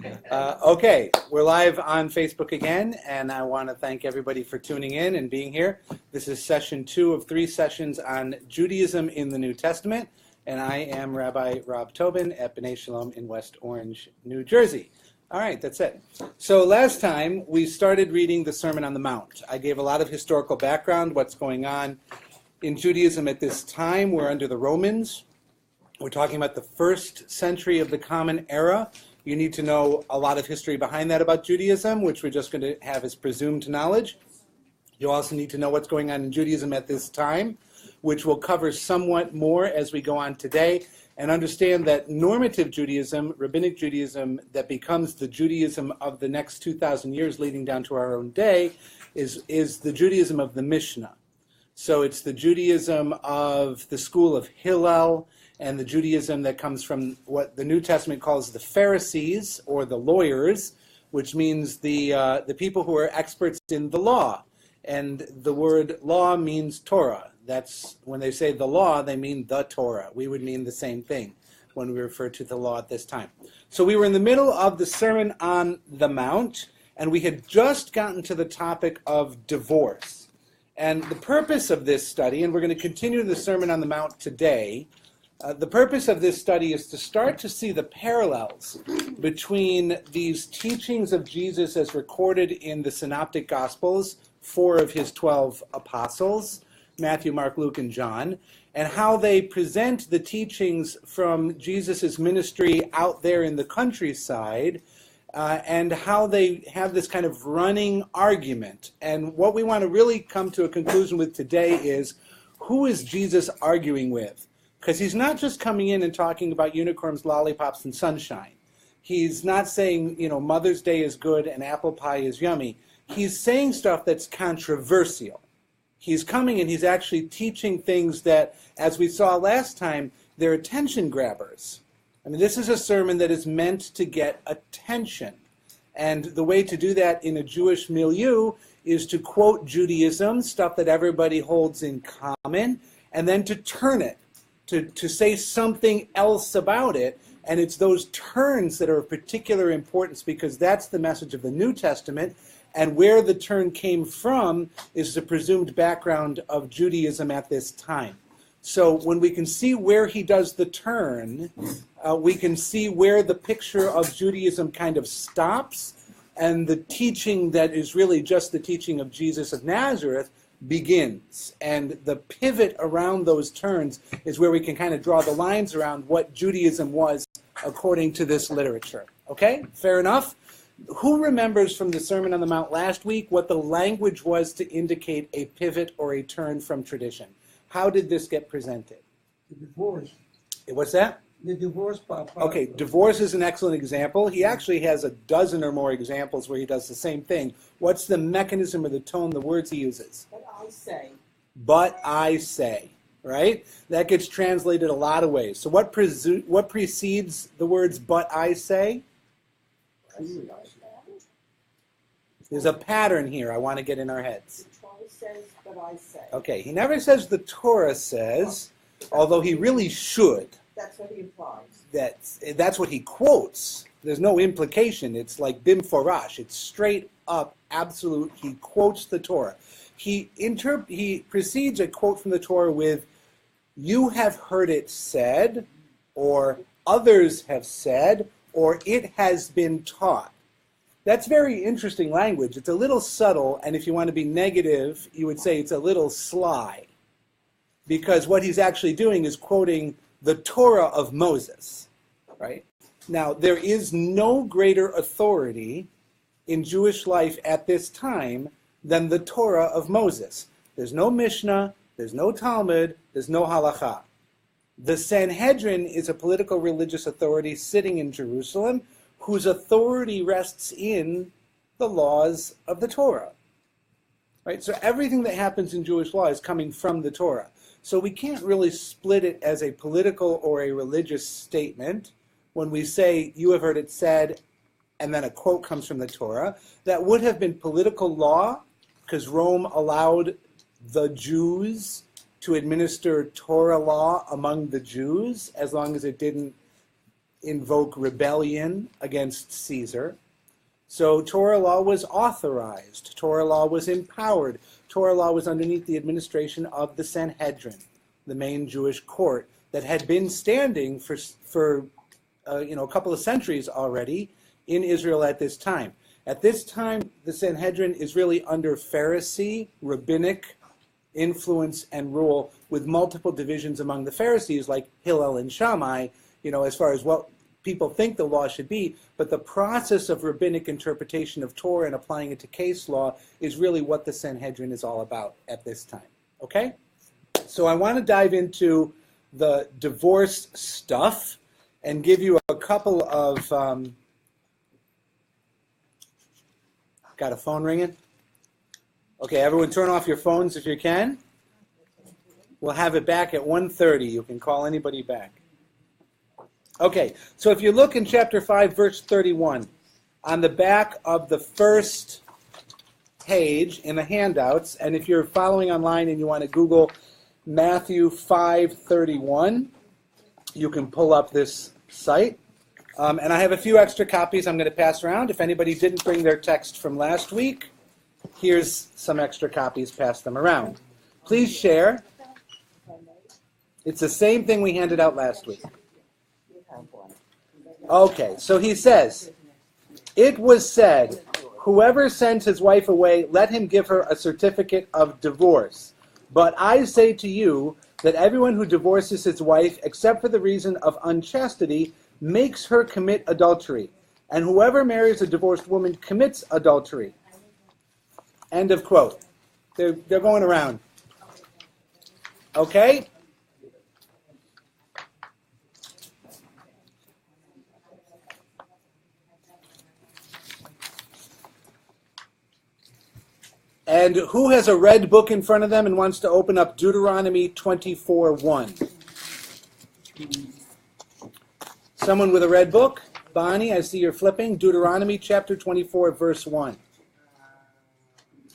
Okay, we're live on Facebook again, and I want to thank everybody for tuning in and being here. This is session 2 of 3 sessions on Judaism in the New Testament, and I am Rabbi Rob Tobin at B'nai Shalom in West Orange, New Jersey. All right, that's it. So last time we started reading the Sermon on the Mount. I gave a lot of historical background, what's going on in Judaism at this time. We're under the Romans. We're talking about the 1st century of the Common Era. You need to know a lot of history behind that about Judaism, which we're just going to have as presumed knowledge. You also need to know what's going on in Judaism at this time, which we'll cover somewhat more as we go on today, and understand that normative Judaism, rabbinic Judaism, that becomes the Judaism of the next 2,000 years leading down to our own day, is the Judaism of the Mishnah. So it's the Judaism of the school of Hillel, and the Judaism that comes from what the New Testament calls the Pharisees, or the lawyers, which means the people who are experts in the law. And the word law means Torah. That's when they say the law, they mean the Torah. We would mean the same thing when we refer to the law at this time. So we were in the middle of the Sermon on the Mount, and we had just gotten to the topic of divorce. And the purpose of this study, and we're going to continue the Sermon on the Mount today, the purpose of this study is to start to see the parallels between these teachings of Jesus as recorded in the Synoptic Gospels, 4 of his 12 apostles, Matthew, Mark, Luke, and John, and how they present the teachings from Jesus' ministry out there in the countryside, and how they have this kind of running argument. And what we want to really come to a conclusion with today is, who is Jesus arguing with? Because he's not just coming in and talking about unicorns, lollipops, and sunshine. He's not saying, Mother's Day is good and apple pie is yummy. He's saying stuff that's controversial. He's coming and he's actually teaching things that, as we saw last time, they're attention grabbers. I mean, this is a sermon that is meant to get attention. And the way to do that in a Jewish milieu is to quote Judaism, stuff that everybody holds in common, and then to turn it. To say something else about it, and it's those turns that are of particular importance because that's the message of the New Testament, and where the turn came from is the presumed background of Judaism at this time. So when we can see where he does the turn, we can see where the picture of Judaism kind of stops, and the teaching that is really just the teaching of Jesus of Nazareth begins. And the pivot around those turns is where we can kind of draw the lines around what Judaism was according to this literature. Okay, fair enough? Who remembers from the Sermon on the Mount last week what the language was to indicate a pivot or a turn from tradition? How did this get presented? The divorce. What's that? The divorce part. Okay, divorce is an excellent example. He actually has a dozen or more examples where he does the same thing. What's the mechanism or the tone, the words he uses? But I say. But I say, right? That gets translated a lot of ways. So what precedes the words but I say? There's a pattern here I want to get in our heads. The Torah says, but I say. Okay, he never says the Torah says, although he really should. That's what he implies. That's what he quotes. There's no implication. It's like bimforash. It's straight up, absolute. He quotes the Torah. He precedes a quote from the Torah with, "You have heard it said," or "others have said," or "it has been taught." That's very interesting language. It's a little subtle, and if you want to be negative, you would say it's a little sly. Because what he's actually doing is quoting the Torah of Moses, right? Now, there is no greater authority in Jewish life at this time than the Torah of Moses. There's no Mishnah, there's no Talmud, there's no Halakha. The Sanhedrin is a political religious authority sitting in Jerusalem whose authority rests in the laws of the Torah, right? So everything that happens in Jewish law is coming from the Torah. So we can't really split it as a political or a religious statement when we say, "You have heard it said," and then a quote comes from the Torah. That would have been political law because Rome allowed the Jews to administer Torah law among the Jews as long as it didn't invoke rebellion against Caesar. So Torah law was authorized. Torah law was empowered. Torah law was underneath the administration of the Sanhedrin, the main Jewish court that had been standing for a couple of centuries already in Israel at this time. At this time, the Sanhedrin is really under Pharisee, rabbinic influence and rule, with multiple divisions among the Pharisees, like Hillel and Shammai, as far as what people think the law should be. But the process of rabbinic interpretation of Torah and applying it to case law is really what the Sanhedrin is all about at this time. Okay? So I want to dive into the divorce stuff and give you a couple of... got a phone ringing? Okay, everyone turn off your phones if you can. We'll have it back at 1:30. You can call anybody back. Okay, so if you look in chapter 5, verse 31, on the back of the first page in the handouts, and if you're following online and you want to Google Matthew 5:31, you can pull up this site. And I have a few extra copies I'm going to pass around. If anybody didn't bring their text from last week, here's some extra copies, pass them around. Please share. It's the same thing we handed out last week. Okay, so he says, "It was said, whoever sends his wife away, let him give her a certificate of divorce. But I say to you that everyone who divorces his wife, except for the reason of unchastity, makes her commit adultery. And whoever marries a divorced woman commits adultery." End of quote. They're going around. Okay? And who has a red book in front of them and wants to open up Deuteronomy 24:1? Someone with a red book? Bonnie, I see you're flipping. Deuteronomy chapter 24, verse 1.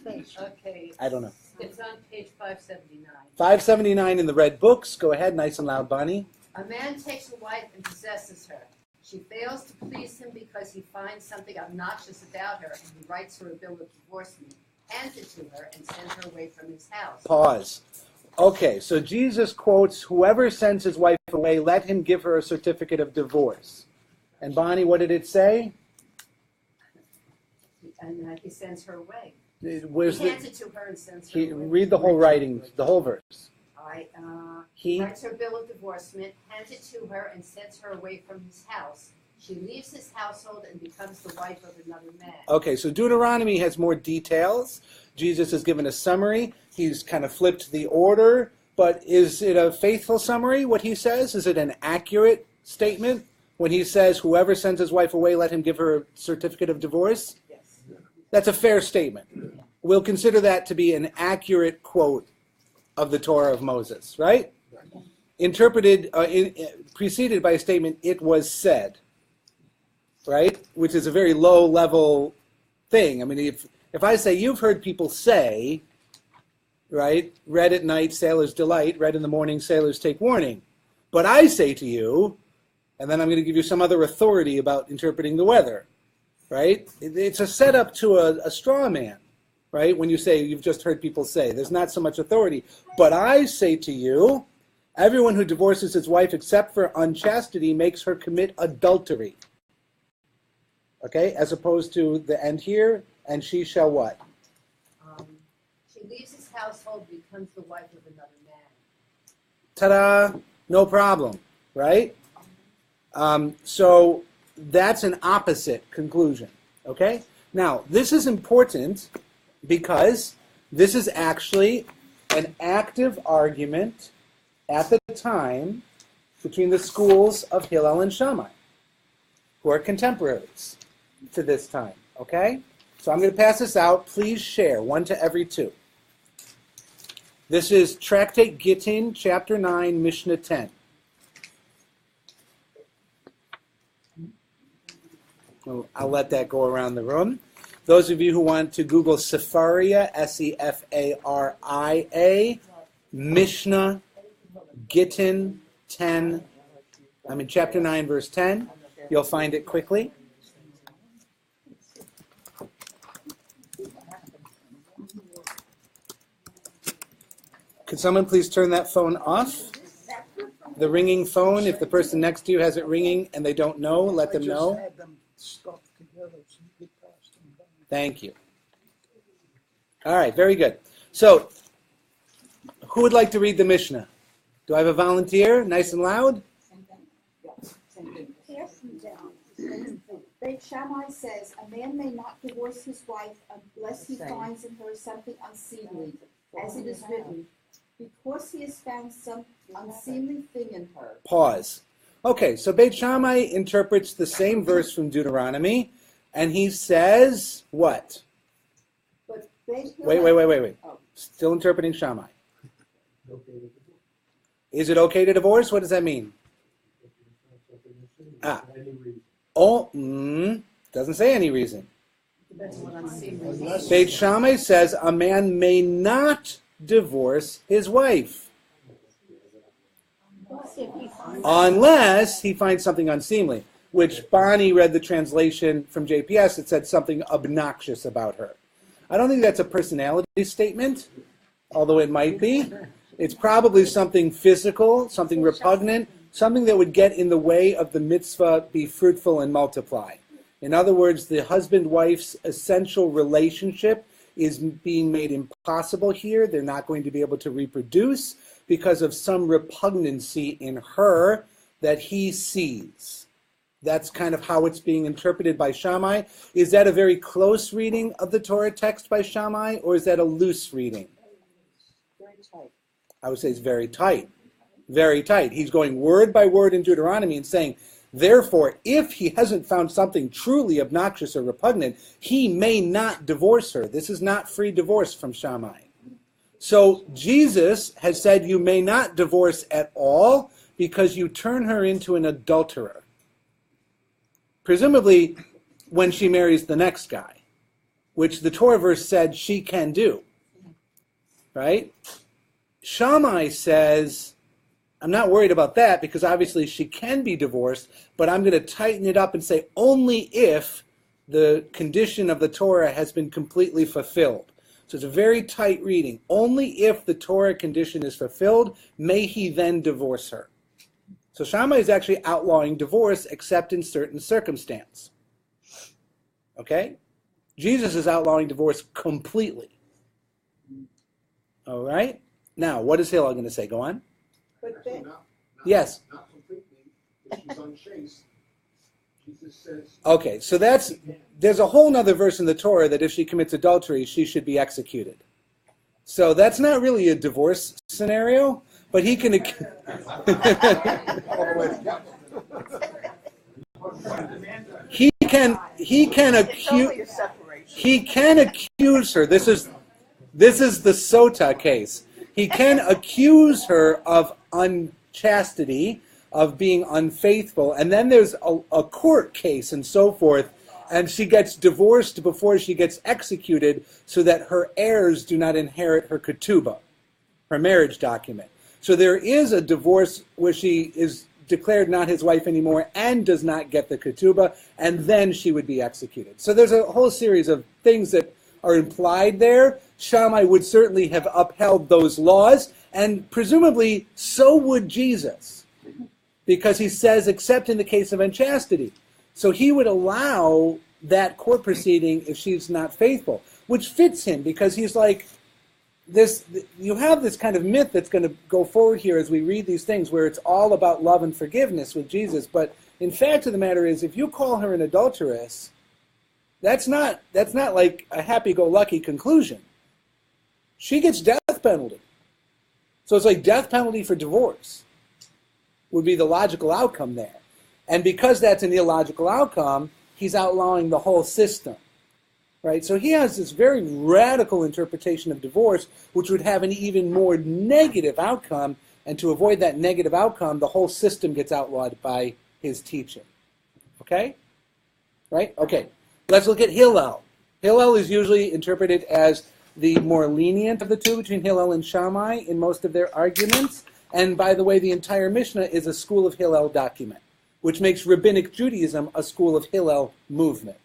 Okay. I don't know. It's on page 579. 579 in the red books. Go ahead, nice and loud, Bonnie. A man takes a wife and possesses her. She fails to please him because he finds something obnoxious about her, and he writes her a bill of divorcement, hands it to her, and sends her away from his house. Pause. Okay, so Jesus quotes, "Whoever sends his wife away, let him give her a certificate of divorce." And Bonnie, what did it say? And he sends her away. Where's He hands it to her and sends her away. Read the whole writing, the whole verse. He writes her bill of divorcement, hands it to her, and sends her away from his house. She leaves his household and becomes the wife of another man. Okay, so Deuteronomy has more details. Jesus has given a summary. He's kind of flipped the order, but is it a faithful summary, what he says? Is it an accurate statement when he says, whoever sends his wife away, let him give her a certificate of divorce? Yes. That's a fair statement. We'll consider that to be an accurate quote of the Torah of Moses, right? Interpreted, preceded by a statement, "it was said," right? Which is a very low-level thing. I mean, if I say, you've heard people say, right, "Red at night, sailors delight. Red in the morning, sailors take warning." But I say to you, and then I'm going to give you some other authority about interpreting the weather, right? It's a setup to a straw man, right? When you say, you've just heard people say, there's not so much authority. But I say to you, everyone who divorces his wife except for unchastity makes her commit adultery. Okay, as opposed to the end here, and she shall what? She leaves his household, becomes the wife of another man. Ta-da! No problem, right? So that's an opposite conclusion, okay? Now, this is important because this is actually an active argument at the time between the schools of Hillel and Shammai, who are contemporaries to this time, okay? So I'm going to pass this out. Please share, one to every two. This is Tractate Gittin, chapter 9, Mishnah 10. I'll let that go around the room. Those of you who want to Google Sefaria, Sefaria, Mishnah, Gittin 10, chapter 9, verse 10. you'll find it quickly. Could someone please turn that phone off? The ringing phone, if the person next to you has it ringing and they don't know, let them know. Thank you. All right, very good. So, who would like to read the Mishnah? Do I have a volunteer? Nice and loud? Beit Shammai says a man may not divorce his wife unless he finds in her something unseemly, as it is written, because he has found some unseemly thing in her. Pause. Okay, so Beit Shammai interprets the same verse from Deuteronomy, and he says what? But Wait. Oh. Still interpreting Shammai. Is it okay to divorce? What does that mean? Doesn't say any reason. Beit Shammai says a man may not divorce his wife unless he finds something unseemly, which Bonnie read the translation from JPS. It said something obnoxious about her. I don't think that's a personality statement, although it might be. It's probably something physical, something repugnant, something that would get in the way of the mitzvah, be fruitful and multiply. In other words, the husband-wife's essential relationship is being made impossible here. They're not going to be able to reproduce because of some repugnancy in her that he sees. That's kind of how it's being interpreted by Shammai. Is that a very close reading of the Torah text by Shammai, or is that a loose reading? Very tight. I would say it's very tight. Very tight. He's going word by word in Deuteronomy and saying, therefore, if he hasn't found something truly obnoxious or repugnant, he may not divorce her. This is not free divorce from Shammai. So Jesus has said you may not divorce at all because you turn her into an adulterer. Presumably when she marries the next guy, which the Torah verse said she can do. Right? Shammai says, I'm not worried about that because obviously she can be divorced, but I'm going to tighten it up and say only if the condition of the Torah has been completely fulfilled. So it's a very tight reading. Only if the Torah condition is fulfilled may he then divorce her. So Shammai is actually outlawing divorce except in certain circumstance. Okay? Jesus is outlawing divorce completely. All right? Now, what is Hillel going to say? Go on. But then, Yes. Not completely. If she's unchaste, Jesus says. Okay, so there's a whole other verse in the Torah that if she commits adultery, she should be executed. So that's not really a divorce scenario, but he can accuse her. This is the Sota case. He can accuse her of unchastity, of being unfaithful, and then there's a court case and so forth, and she gets divorced before she gets executed so that her heirs do not inherit her ketubah, her marriage document. So there is a divorce where she is declared not his wife anymore and does not get the ketubah, and then she would be executed. So there's a whole series of things that are implied there. Shammai would certainly have upheld those laws, and presumably so would Jesus, because he says, except in the case of unchastity. So he would allow that court proceeding if she's not faithful, which fits him, because he's like, this. You have this kind of myth that's going to go forward here as we read these things, where it's all about love and forgiveness with Jesus, but in fact of the matter is, if you call her an adulteress, that's not like a happy-go-lucky conclusion. She gets death penalty. So it's like death penalty for divorce would be the logical outcome there. And because that's an illogical outcome, he's outlawing the whole system. Right? So he has this very radical interpretation of divorce, which would have an even more negative outcome. And to avoid that negative outcome, the whole system gets outlawed by his teaching. Okay? Right? Okay. Let's look at Hillel. Hillel is usually interpreted as the more lenient of the two between Hillel and Shammai in most of their arguments. And by the way, the entire Mishnah is a school of Hillel document. which makes Rabbinic Judaism a school of Hillel movement.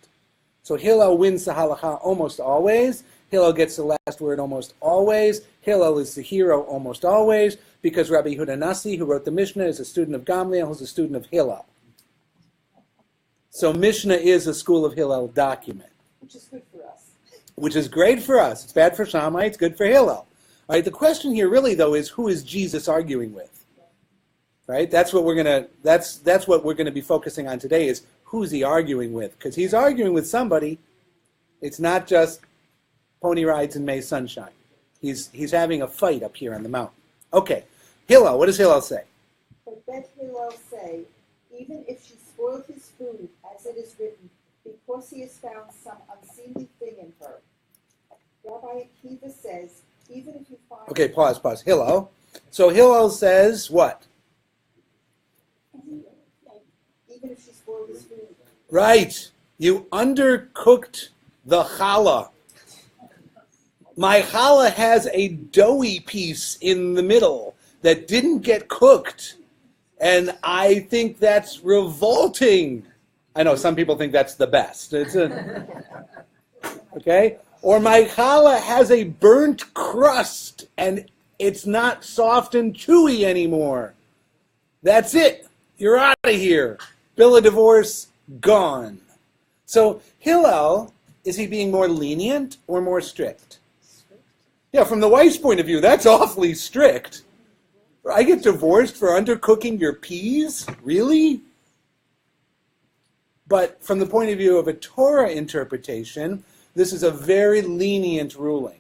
So Hillel wins the halacha almost always. Hillel gets the last word almost always. Hillel is the hero almost always, because Rabbi Yehuda Nasi, who wrote the Mishnah, is a student of Gamliel, who's a student of Hillel. So Mishnah is a school of Hillel document. Which is good for us. Which is great for us. It's bad for Shammai, it's good for Hillel. All right, the question here really, though, is who is Jesus arguing with? Right? That's what we're gonna be focusing on today, is who's he arguing with? Because he's arguing with somebody. It's not just pony rides and May sunshine. He's having a fight up here on the mountain. Okay, Hillel, what does Hillel say? But Bet Hillel say, even if she spoiled his food, as it is written, because he has found some unseemly thing in her. Rabbi Akiva says, even if you find... Okay, pause. Hillel. So Hillel says what? Even if she spoiled his food. Right. You undercooked the challah. My challah has a doughy piece in the middle that didn't get cooked. And I think that's revolting. I know some people think that's the best. Okay? Or my challah has a burnt crust and it's not soft and chewy anymore. That's it. You're out of here. Bill of divorce, gone. So Hillel, is he being more lenient or more strict? Yeah, from the wife's point of view, that's awfully strict. I get divorced for undercooking your peas? Really? But from the point of view of a Torah interpretation, this is a very lenient ruling,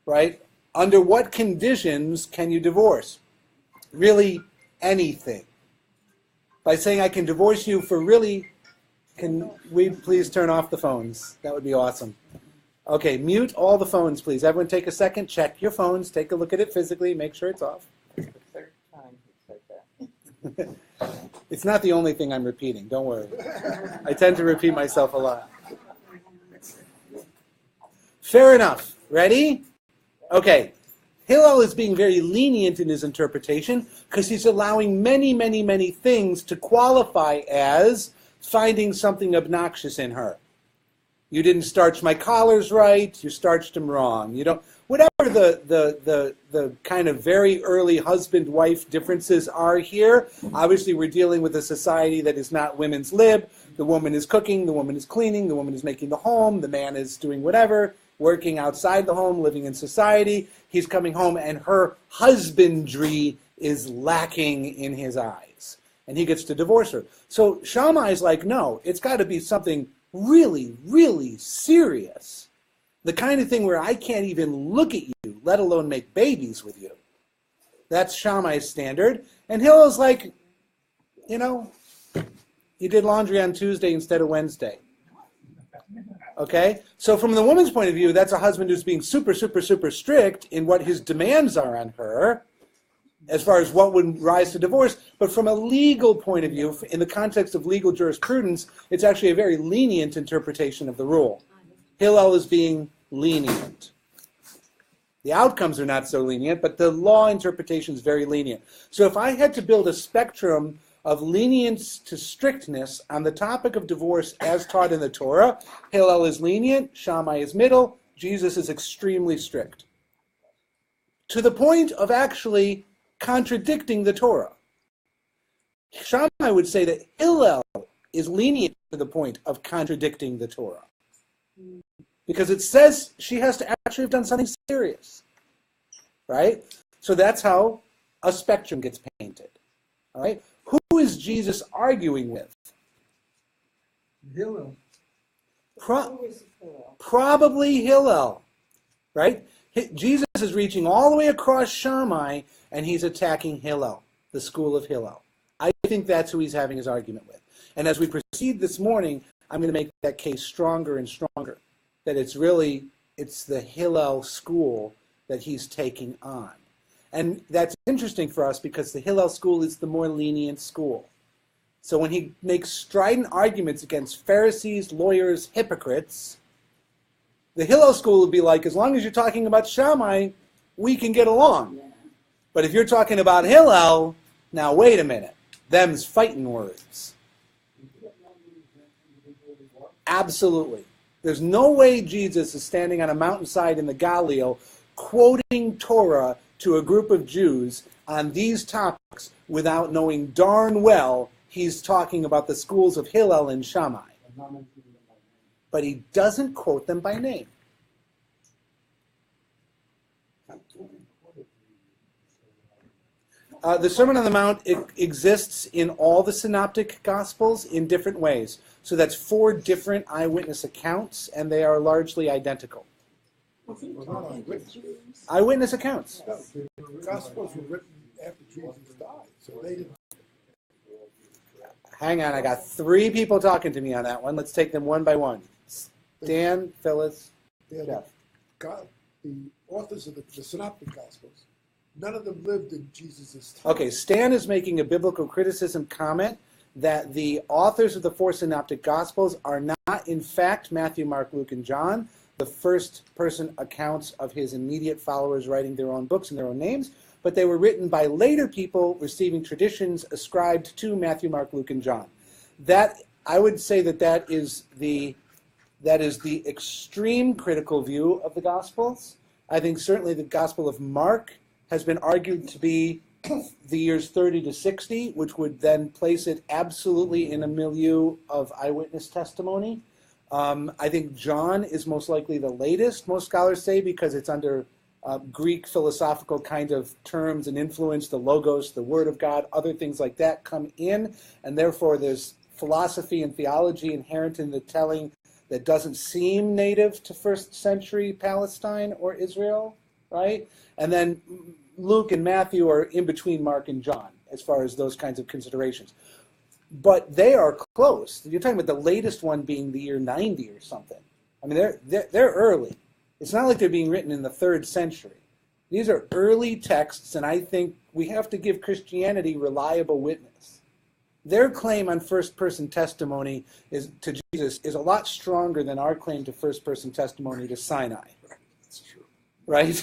right? Under what conditions can you divorce? Really anything. By saying I can divorce you for really, can we please turn off the phones? That would be awesome. Okay, mute all the phones, please. Everyone take a second, check your phones, take a look at it physically, make sure it's off. The third time he said that. It's not the only thing I'm repeating, don't worry. I tend to repeat myself a lot. Fair enough. Ready? Okay. Hillel is being very lenient in his interpretation because he's allowing many, many, many things to qualify as finding something obnoxious in her. You didn't starch my collars right, you starched them wrong. You don't, whatever the kind of very early husband-wife differences are here, obviously we're dealing with a society that is not women's lib. The woman is cooking, the woman is cleaning, the woman is making the home, the man is doing whatever, working outside the home, living in society. He's coming home and her husbandry is lacking in his eyes. And he gets to divorce her. So Shammai's like, no, it's got to be something really, really serious. The kind of thing where I can't even look at you, let alone make babies with you. That's Shammai's standard. And Hillel's like, you know, you did laundry on Tuesday instead of Wednesday. Okay? So from the woman's point of view, that's a husband who's being super, super, super strict in what his demands are on her, as far as what would rise to divorce. But from a legal point of view, in the context of legal jurisprudence, it's actually a very lenient interpretation of the rule. Hillel is being lenient. The outcomes are not so lenient, but the law interpretation is very lenient. So if I had to build a spectrum of lenience to strictness on the topic of divorce as taught in the Torah, Hillel is lenient, Shammai is middle, Jesus is extremely strict. To the point of actually contradicting the Torah. Shammai would say that Hillel is lenient to the point of contradicting the Torah. Because it says she has to actually have done something serious. Right? So that's how a spectrum gets painted. All right? Who is Jesus arguing with? Hillel. Probably Hillel. Right? Jesus is reaching all the way across Shammai and he's attacking Hillel, the school of Hillel. I think that's who he's having his argument with. And as we proceed this morning, I'm going to make that case stronger and stronger. That it's the Hillel school that he's taking on. And that's interesting for us because the Hillel school is the more lenient school. So when he makes strident arguments against Pharisees, lawyers, hypocrites, the Hillel school would be like, as long as you're talking about Shammai, we can get along. But if you're talking about Hillel, now wait a minute. Them's fighting words. Absolutely. There's no way Jesus is standing on a mountainside in the Galilee quoting Torah to a group of Jews on these topics without knowing darn well he's talking about the schools of Hillel and Shammai. But he doesn't quote them by name. The Sermon on the Mount exists in all the synoptic Gospels in different ways. So that's 4 different eyewitness accounts, and they are largely identical. Eyewitness accounts. No, the Gospels were written after Jesus died, so they didn't. Hang on, I got 3 people talking to me on that one. Let's take them one by one. Dan, Phyllis, Jeff. The authors of the Synoptic Gospels, none of them lived in Jesus' time. Okay, Stan is making a biblical criticism comment that the authors of the 4 synoptic Gospels are not, in fact, Matthew, Mark, Luke, and John, the first-person accounts of his immediate followers writing their own books in their own names, but they were written by later people receiving traditions ascribed to Matthew, Mark, Luke, and John. That, I would say that is the extreme critical view of the Gospels. I think certainly the Gospel of Mark has been argued to be the years 30 to 60, which would then place it absolutely in a milieu of eyewitness testimony. I think John is most likely the latest, most scholars say, because it's under Greek philosophical kind of terms and influence, the logos, the word of God, other things like that come in, and therefore there's philosophy and theology inherent in the telling that doesn't seem native to first century Palestine or Israel, right? And then Luke and Matthew are in between Mark and John as far as those kinds of considerations. But they are close. You're talking about the latest one being the year 90 or something. I mean, they're early. It's not like they're being written in the 3rd century. These are early texts, and I think we have to give Christianity reliable witness. Their claim on first-person testimony to Jesus is a lot stronger than our claim to first-person testimony to Sinai. That's true. Right?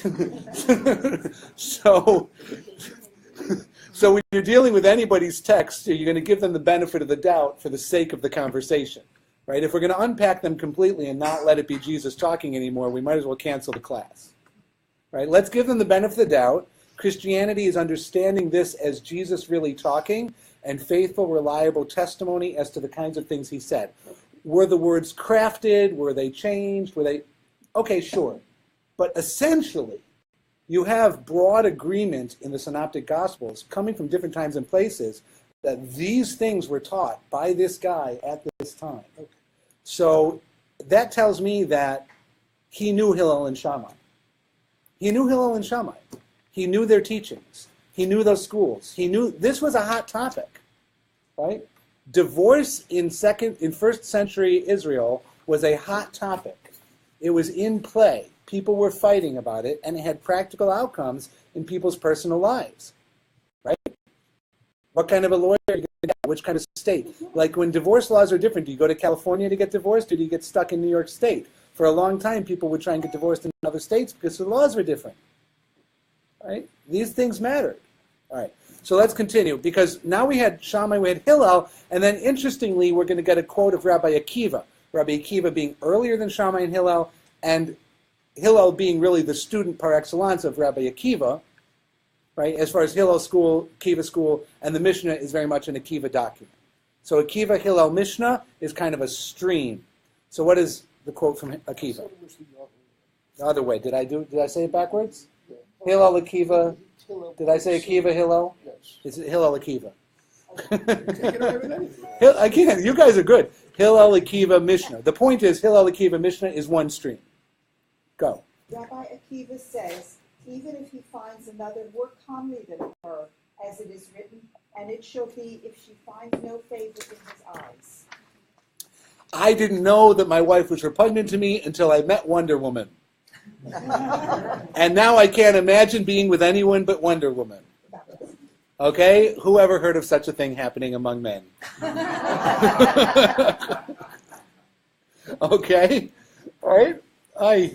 So when you're dealing with anybody's text, you're going to give them the benefit of the doubt for the sake of the conversation. Right? If we're going to unpack them completely and not let it be Jesus talking anymore, we might as well cancel the class. Right? Let's give them the benefit of the doubt. Christianity is understanding this as Jesus really talking and faithful, reliable testimony as to the kinds of things he said. Were the words crafted? Were they changed? Okay, sure. But essentially, you have broad agreement in the Synoptic Gospels coming from different times and places that these things were taught by this guy at this time. So that tells me that he knew Hillel and Shammai. He knew Hillel and Shammai. He knew their teachings. He knew those schools. He knew this was a hot topic, right? Divorce in first century Israel was a hot topic. It was in play. People were fighting about it, and it had practical outcomes in people's personal lives, right? What kind of a lawyer are you going to get? Which kind of state? Like when divorce laws are different, do you go to California to get divorced, or do you get stuck in New York State? For a long time, people would try and get divorced in other states because the laws were different, right? These things mattered. All right, so let's continue, because now we had Shammai, we had Hillel, and then interestingly, we're going to get a quote of Rabbi Akiva. Rabbi Akiva being earlier than Shammai and Hillel, and Hillel being really the student par excellence of Rabbi Akiva, right? As far as Hillel school, Akiva school, and the Mishnah is very much an Akiva document. So Akiva, Hillel, Mishnah is kind of a stream. So what is the quote from Akiva? The other way. Did I say it backwards? Hillel, Akiva. Did I say Akiva, Hillel? Yes. It's Hillel, Akiva. Take it over with anything. I can't. You guys are good. Hillel, Akiva, Mishnah. The point is Hillel, Akiva, Mishnah is one stream. Go. Rabbi Akiva says, even if he finds another more comely than her, as it is written, and it shall be if she finds no favor in his eyes. I didn't know that my wife was repugnant to me until I met Wonder Woman. And now I can't imagine being with anyone but Wonder Woman. Okay? Who ever heard of such a thing happening among men? Okay? All right?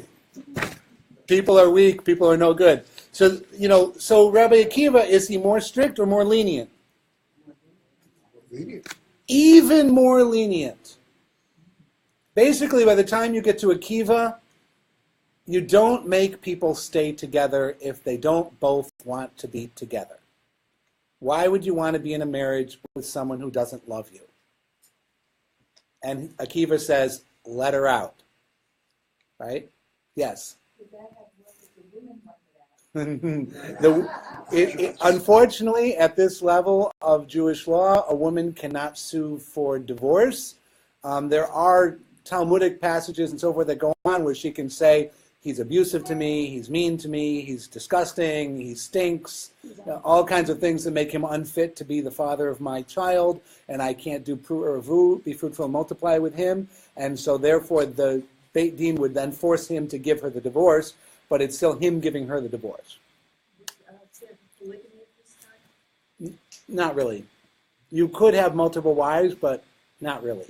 People are weak. People are no good. So, so Rabbi Akiva, is he more strict or more lenient? Lenient. Even more lenient. Basically, by the time you get to Akiva, you don't make people stay together if they don't both want to be together. Why would you want to be in a marriage with someone who doesn't love you? And Akiva says, let her out. Right? Yes. Unfortunately, at this level of Jewish law, a woman cannot sue for divorce. There are Talmudic passages and so forth that go on where she can say, he's abusive to me, he's mean to me, he's disgusting, he stinks, all kinds of things that make him unfit to be the father of my child, and I can't do be fruitful and multiply with him. And so therefore the Beit Din would then force him to give her the divorce, but it's still him giving her the divorce. Not really. You could have multiple wives, but not really.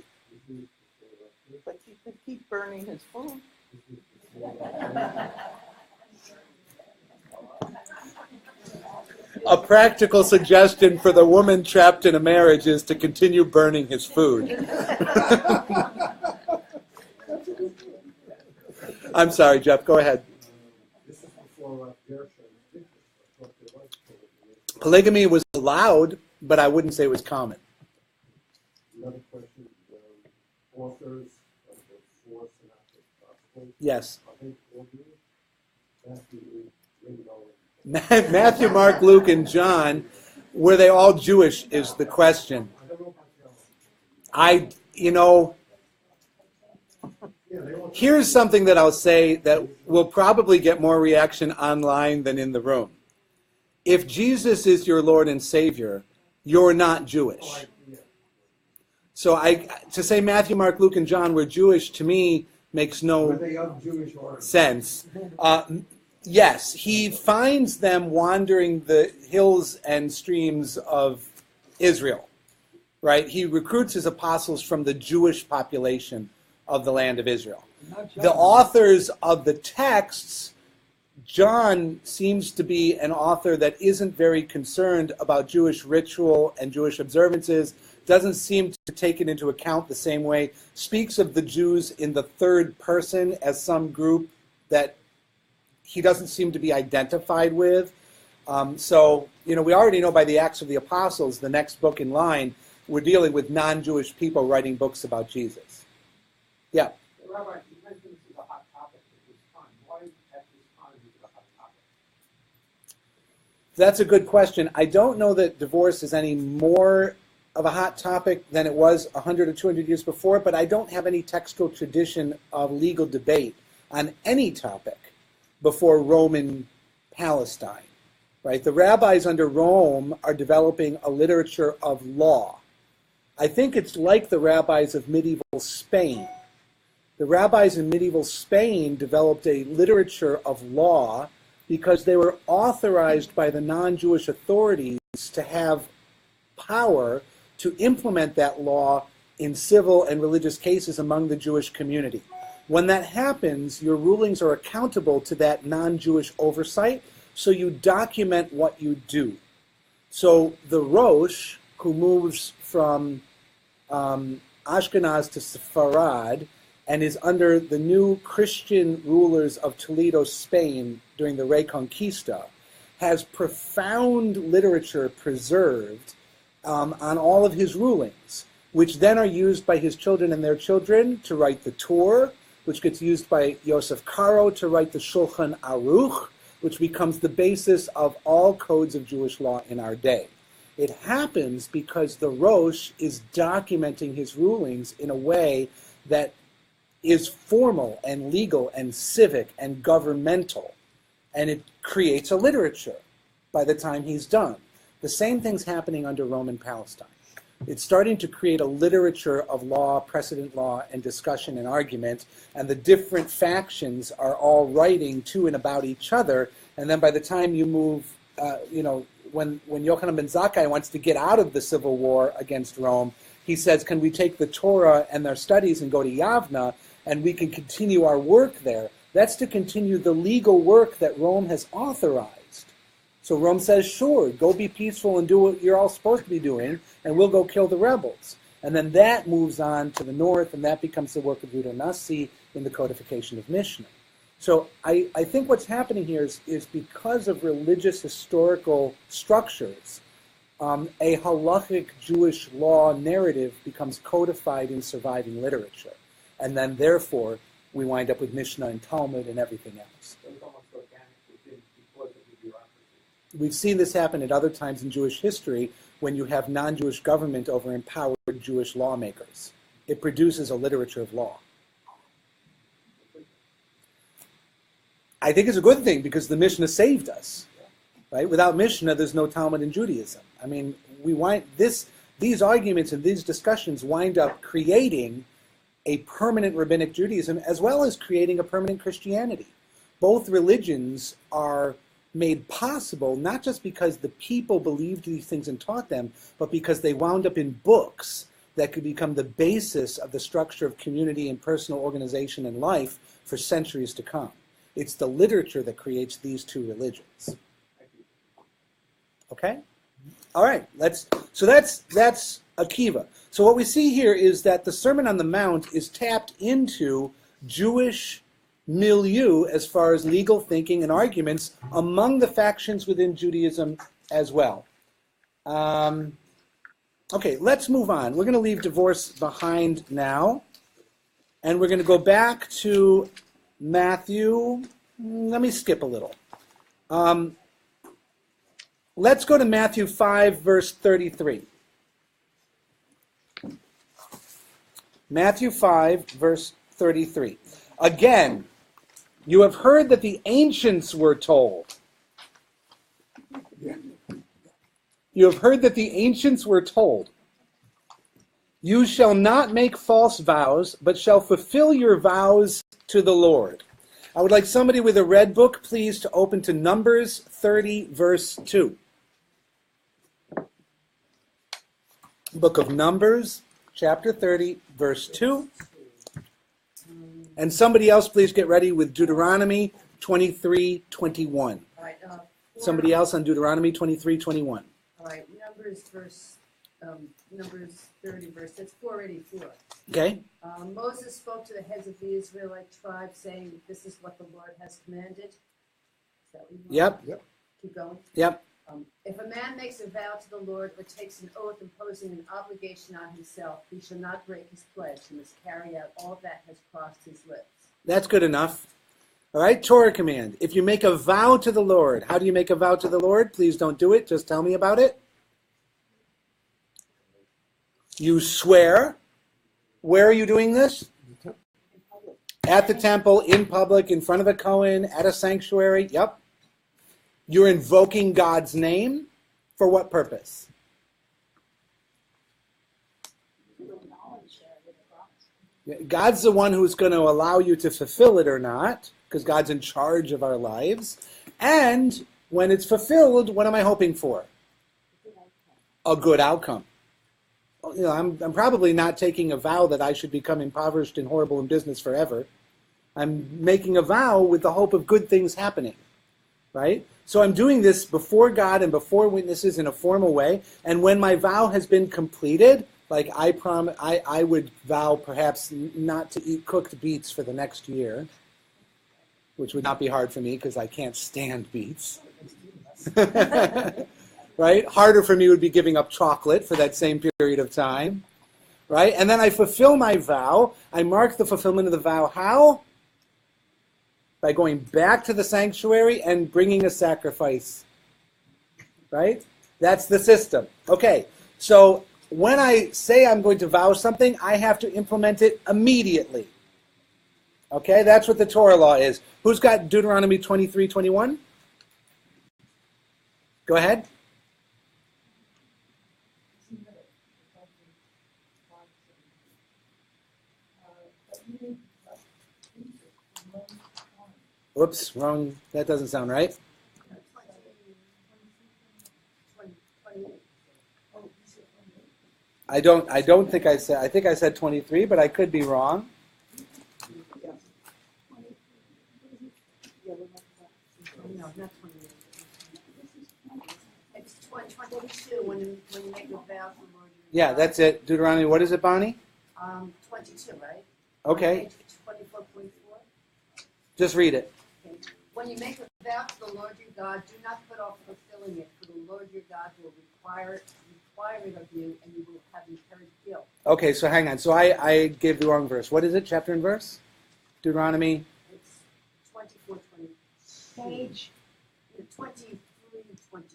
But you could keep burning his food. A practical suggestion for the woman trapped in a marriage is to continue burning his food. I'm sorry, Jeff, go ahead. Polygamy was allowed, but I wouldn't say it was common. Another question, authors of the four synoptic gospels. Yes. Are they all Jewish? Matthew, Mark, Luke, and John, were they all Jewish is the question. Here's something that I'll say that will probably get more reaction online than in the room. If Jesus is your Lord and Savior, you're not Jewish. So to say Matthew, Mark, Luke, and John were Jewish, to me, makes no sense. Yes, he finds them wandering the hills and streams of Israel, right? He recruits his apostles from the Jewish population of the land of Israel. The authors of the texts, John seems to be an author that isn't very concerned about Jewish ritual and Jewish observances, doesn't seem to take it into account the same way, speaks of the Jews in the third person as some group that he doesn't seem to be identified with. So, we already know by the Acts of the Apostles, the next book in line, we're dealing with non-Jewish people writing books about Jesus. Yeah. Rabbi, you mentioned this is a hot topic at this time. Why at this time is it a hot topic? That's a good question. I don't know that divorce is any more of a hot topic than it was 100 or 200 years before, but I don't have any textual tradition of legal debate on any topic before Roman Palestine, right? The rabbis under Rome are developing a literature of law. I think it's like the rabbis of medieval Spain. The rabbis in medieval Spain developed a literature of law because they were authorized by the non-Jewish authorities to have power to implement that law in civil and religious cases among the Jewish community. When that happens, your rulings are accountable to that non-Jewish oversight, so you document what you do. So the Rosh, who moves from Ashkenaz to Sepharad and is under the new Christian rulers of Toledo, Spain during the Reconquista, has profound literature preserved on all of his rulings, which then are used by his children and their children to write the Torah, which gets used by Yosef Karo to write the Shulchan Aruch, which becomes the basis of all codes of Jewish law in our day. It happens because the Rosh is documenting his rulings in a way that is formal and legal and civic and governmental, and it creates a literature by the time he's done. The same thing's happening under Roman Palestine. It's starting to create a literature of law, precedent law, and discussion and argument, and the different factions are all writing to and about each other, and then by the time you move, when Yochanan ben Zakkai wants to get out of the civil war against Rome, he says, can we take the Torah and their studies and go to Yavna, and we can continue our work there? That's to continue the legal work that Rome has authorized. So Rome says, sure, go be peaceful and do what you're all supposed to be doing, and we'll go kill the rebels. And then that moves on to the north, and that becomes the work of Judah Nasi in the codification of Mishnah. So I think what's happening here is because of religious historical structures, a halachic Jewish law narrative becomes codified in surviving literature. And then, therefore, we wind up with Mishnah and Talmud and everything else. So it's almost organic within because of the bureaucracy. We've seen this happen at other times in Jewish history when you have non-Jewish government over empowered Jewish lawmakers. It produces a literature of law. I think it's a good thing because the Mishnah saved us. Right? Without Mishnah, there's no Talmud in Judaism. I mean, these arguments and these discussions wind up creating a permanent rabbinic Judaism as well as creating a permanent Christianity. Both religions are made possible not just because the people believed these things and taught them, but because they wound up in books that could become the basis of the structure of community and personal organization and life for centuries to come. It's the literature that creates these two religions. Okay? All right. So that's Akiva. So what we see here is that the Sermon on the Mount is tapped into Jewish milieu as far as legal thinking and arguments among the factions within Judaism as well. Okay, let's move on. We're going to leave divorce behind now, and we're going to go back to Matthew. Let me skip a little. Let's go to Matthew 5, verse 33. Matthew 5, verse 33. Again, you have heard that the ancients were told. You have heard that the ancients were told, you shall not make false vows, but shall fulfill your vows to the Lord. I would like somebody with a red book, please, to open to Numbers 30, verse 2. Book of Numbers, chapter 30, verse 2. And somebody else, please get ready with Deuteronomy 23, 21. All right, Somebody else on Deuteronomy 23, 21. All right, Numbers 30, verse, that's 484. Okay? Moses spoke to the heads of the Israelite tribes, saying, this is what the Lord has commanded. Is that what you want? Yep. Keep going. Yep. If a man makes a vow to the Lord or takes an oath imposing an obligation on himself, he shall not break his pledge. He must carry out all that has crossed his lips. That's good enough. All right, Torah command. If you make a vow to the Lord, how do you make a vow to the Lord? Please don't do it. Just tell me about it. You swear. Where are you doing this? At the temple, in public, in front of a Kohen, at a sanctuary. Yep. You're invoking God's name. For what purpose? God's the one who's going to allow you to fulfill it or not, because God's in charge of our lives. And when it's fulfilled, what am I hoping for? A good outcome. You know, I'm probably not taking a vow that I should become impoverished and horrible in business forever. I'm making a vow with the hope of good things happening, right? So I'm doing this before God and before witnesses in a formal way. And when my vow has been completed, like I would vow perhaps not to eat cooked beets for the next year, which would not be hard for me because I can't stand beets. Right? Harder for me would be giving up chocolate for that same period of time. Right? And then I fulfill my vow. I mark the fulfillment of the vow. How? By going back to the sanctuary and bringing a sacrifice. Right? That's the system. Okay. So when I say I'm going to vow something, I have to implement it immediately. Okay? That's what the Torah law is. Who's got Deuteronomy 23, 21? Go ahead. Whoops, wrong. That doesn't sound right. 20. I don't think I said. I think I said 23, but I could be wrong. No, not 28. when you make a vow to the Lord your Yeah, God. that's it. Deuteronomy, what is it, Bonnie? 22, right? Okay, Page 24.4. just read it. Okay. When you make a vow to the Lord your God, do not put off fulfilling it, for the Lord your God will require it of you, and you will have incurred guilt. Okay, so hang on. So I gave the wrong verse. What is it, chapter and verse? Deuteronomy? It's 24, 20. Page 23, 22.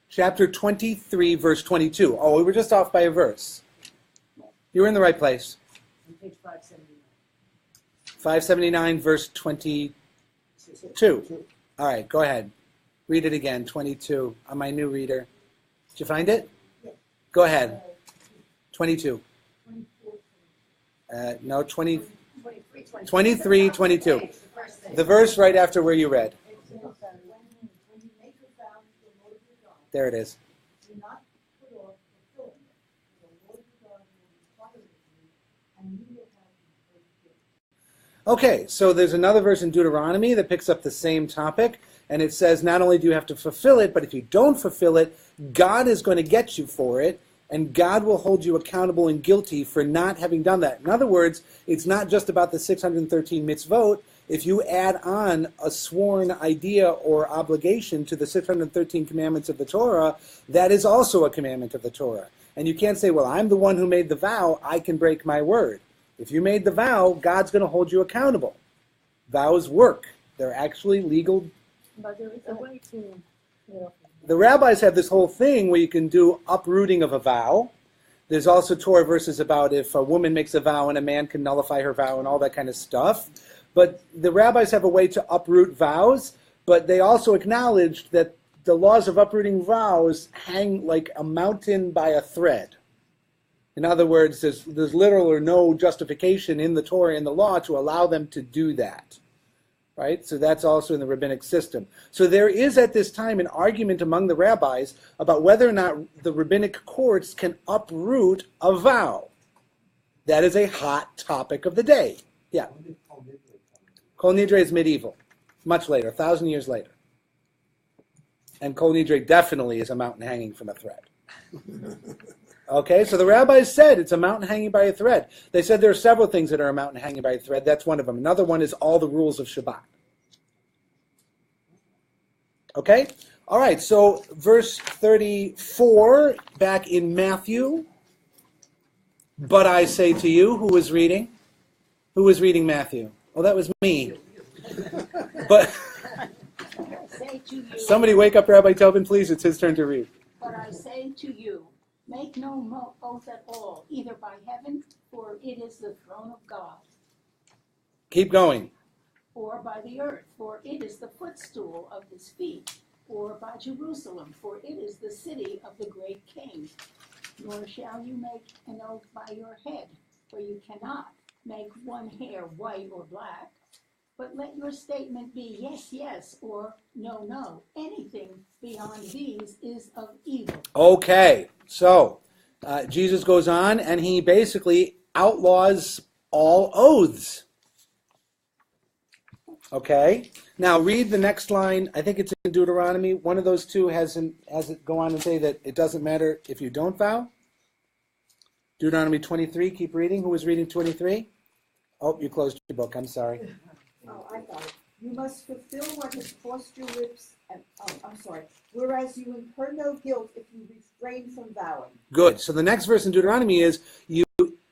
Chapter 23, verse 22. Oh, we were just off by a verse. You were in the right place. On page 579. 579, verse 22. All right, go ahead. Read it again, 22, on my new reader. Did you find it? Go ahead. 22. No, 20, 23, 22. The verse right after where you read. When you make a vow to the Lord your God, There it is. do not put off fulfilling it, for the Lord your God will require it of you, and you will have incurred guilt. Okay, so there's another verse in Deuteronomy that picks up the same topic, and it says not only do you have to fulfill it, but if you don't fulfill it, God is going to get you for it, and God will hold you accountable and guilty for not having done that. In other words, it's not just about the 613 mitzvot. If you add on a sworn idea or obligation to the 613 commandments of the Torah, that is also a commandment of the Torah. And you can't say, well, I'm the one who made the vow, I can break my word. If you made the vow, God's going to hold you accountable. Vows work. They're actually legal. But there is a way to, The rabbis have this whole thing where you can do uprooting of a vow. There's also Torah verses about if a woman makes a vow and a man can nullify her vow and all that kind of stuff. But the rabbis have a way to uproot vows, but they also acknowledged that the laws of uprooting vows hang like a mountain by a thread. In other words, there's little or no justification in the Torah and the law to allow them to do that. Right? So that's also in the rabbinic system. So there is at this time an argument among the rabbis about whether or not the rabbinic courts can uproot a vow. That is a hot topic of the day. Yeah. Kol Nidre is medieval. Much later, 1,000 years later. And Kol Nidre definitely is a mountain hanging from a thread. Okay, so the rabbis said it's a mountain hanging by a thread. They said there are several things that are a mountain hanging by a thread. That's one of them. Another one is all the rules of Shabbat. Okay? All right, so verse 34, back in Matthew. But I say to you, who was reading? Who was reading Matthew? Oh, that was me. But say to you, somebody wake up Rabbi Tobin, please. It's his turn to read. but I say to you, make no oath at all, either by heaven, for it is the throne of God, Keep going. or by the earth, for it is the footstool of his feet, or by Jerusalem, for it is the city of the great king. Nor shall you make an oath by your head, for you cannot make one hair white or black, but let your statement be yes, yes, or no, no. Anything beyond these is of evil. Okay, so Jesus goes on and he basically outlaws all oaths. Okay, now read the next line. I think it's in Deuteronomy. One of those two has it go on and say that it doesn't matter if you don't vow. Deuteronomy 23, keep reading. Who was reading 23? Oh, you closed your book. I'm sorry. Oh, I got it. You must fulfill what has crossed your lips, and I'm sorry. Whereas you incur no guilt if you refrain from vowing. Good. So the next verse in Deuteronomy is you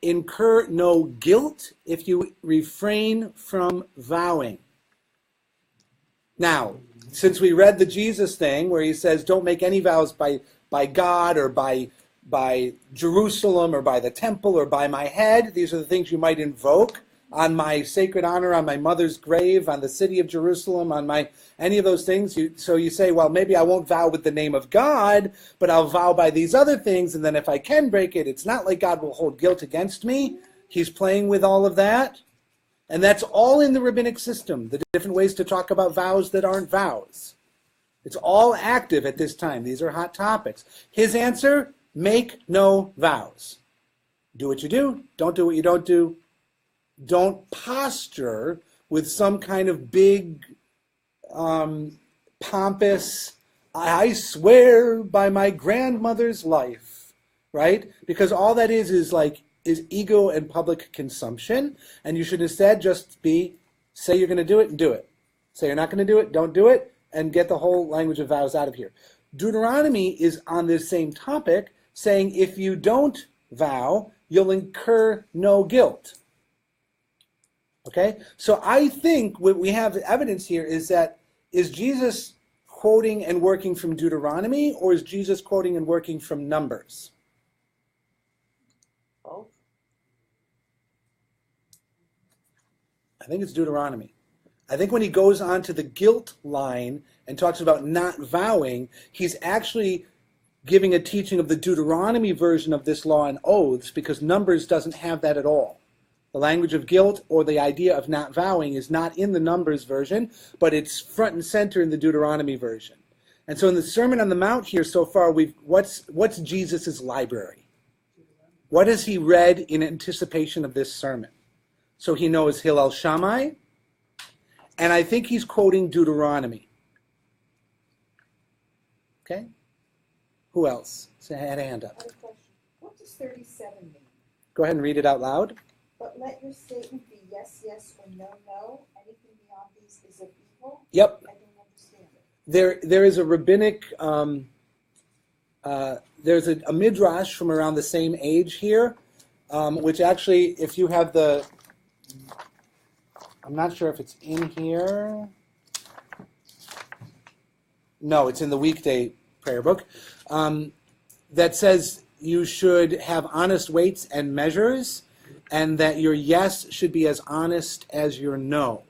incur no guilt if you refrain from vowing. Now, since we read the Jesus thing where he says don't make any vows by God or by Jerusalem or by the temple or by my head, these are the things you might invoke on my sacred honor, on my mother's grave, on the city of Jerusalem, on my any of those things. So you say, well, maybe I won't vow with the name of God, but I'll vow by these other things, and then if I can break it, it's not like God will hold guilt against me. He's playing with all of that. And that's all in the rabbinic system, the different ways to talk about vows that aren't vows. It's all active at this time. These are hot topics. His answer, make no vows. Do what you do. Don't do what you don't do. Don't posture with some kind of big, pompous I swear by my grandmother's life, right? Because all that is ego and public consumption, and you should instead just say you're going to do it and do it. Say you're not going to do it, don't do it, and get the whole language of vows out of here. Deuteronomy is on this same topic, saying if you don't vow, you'll incur no guilt. Okay? So I think what we have evidence here is Jesus quoting and working from Deuteronomy, or is Jesus quoting and working from Numbers? Both. I think it's Deuteronomy. I think when he goes on to the guilt line and talks about not vowing, he's actually giving a teaching of the Deuteronomy version of this law and oaths, because Numbers doesn't have that at all. The language of guilt or the idea of not vowing is not in the Numbers version, but it's front and center in the Deuteronomy version. And so in the Sermon on the Mount here so far, what's Jesus' library? What has he read in anticipation of this sermon? So he knows Hillel Shammai, and I think he's quoting Deuteronomy. Okay? Who else? So I had a hand up. I have a question. What does 37 mean? Go ahead and read it out loud. But let your statement be yes, yes, or no, no. Anything beyond these is of evil. Yep. I don't understand it. There is a rabbinic, there's a midrash from around the same age here, which actually, if you have I'm not sure if it's in here. No, it's in the weekday prayer book, that says you should have honest weights and measures, and that your yes should be as honest as your no.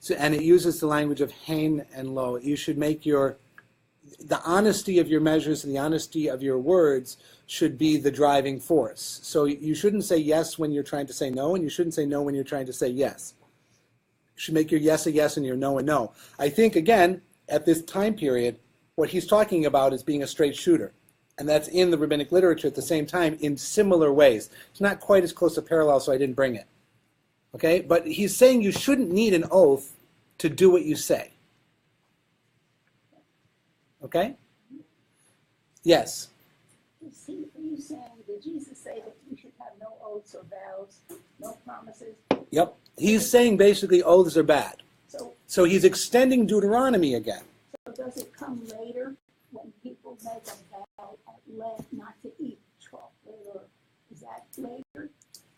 So, and it uses the language of hein and lo. You should make the honesty of your measures and the honesty of your words should be the driving force. So you shouldn't say yes when you're trying to say no, and you shouldn't say no when you're trying to say yes. You should make your yes a yes and your no a no. I think, again, at this time period, what he's talking about is being a straight shooter. And that's in the rabbinic literature at the same time in similar ways. It's not quite as close a parallel, so I didn't bring it. Okay? But he's saying you shouldn't need an oath to do what you say. Okay? Yes? Are you saying, did Jesus say that you should have no oaths or vows, no promises? Yep. He's saying basically oaths are bad. So he's extending Deuteronomy again. does it come later when people make a vow at Lent not to eat chocolate, or is that later?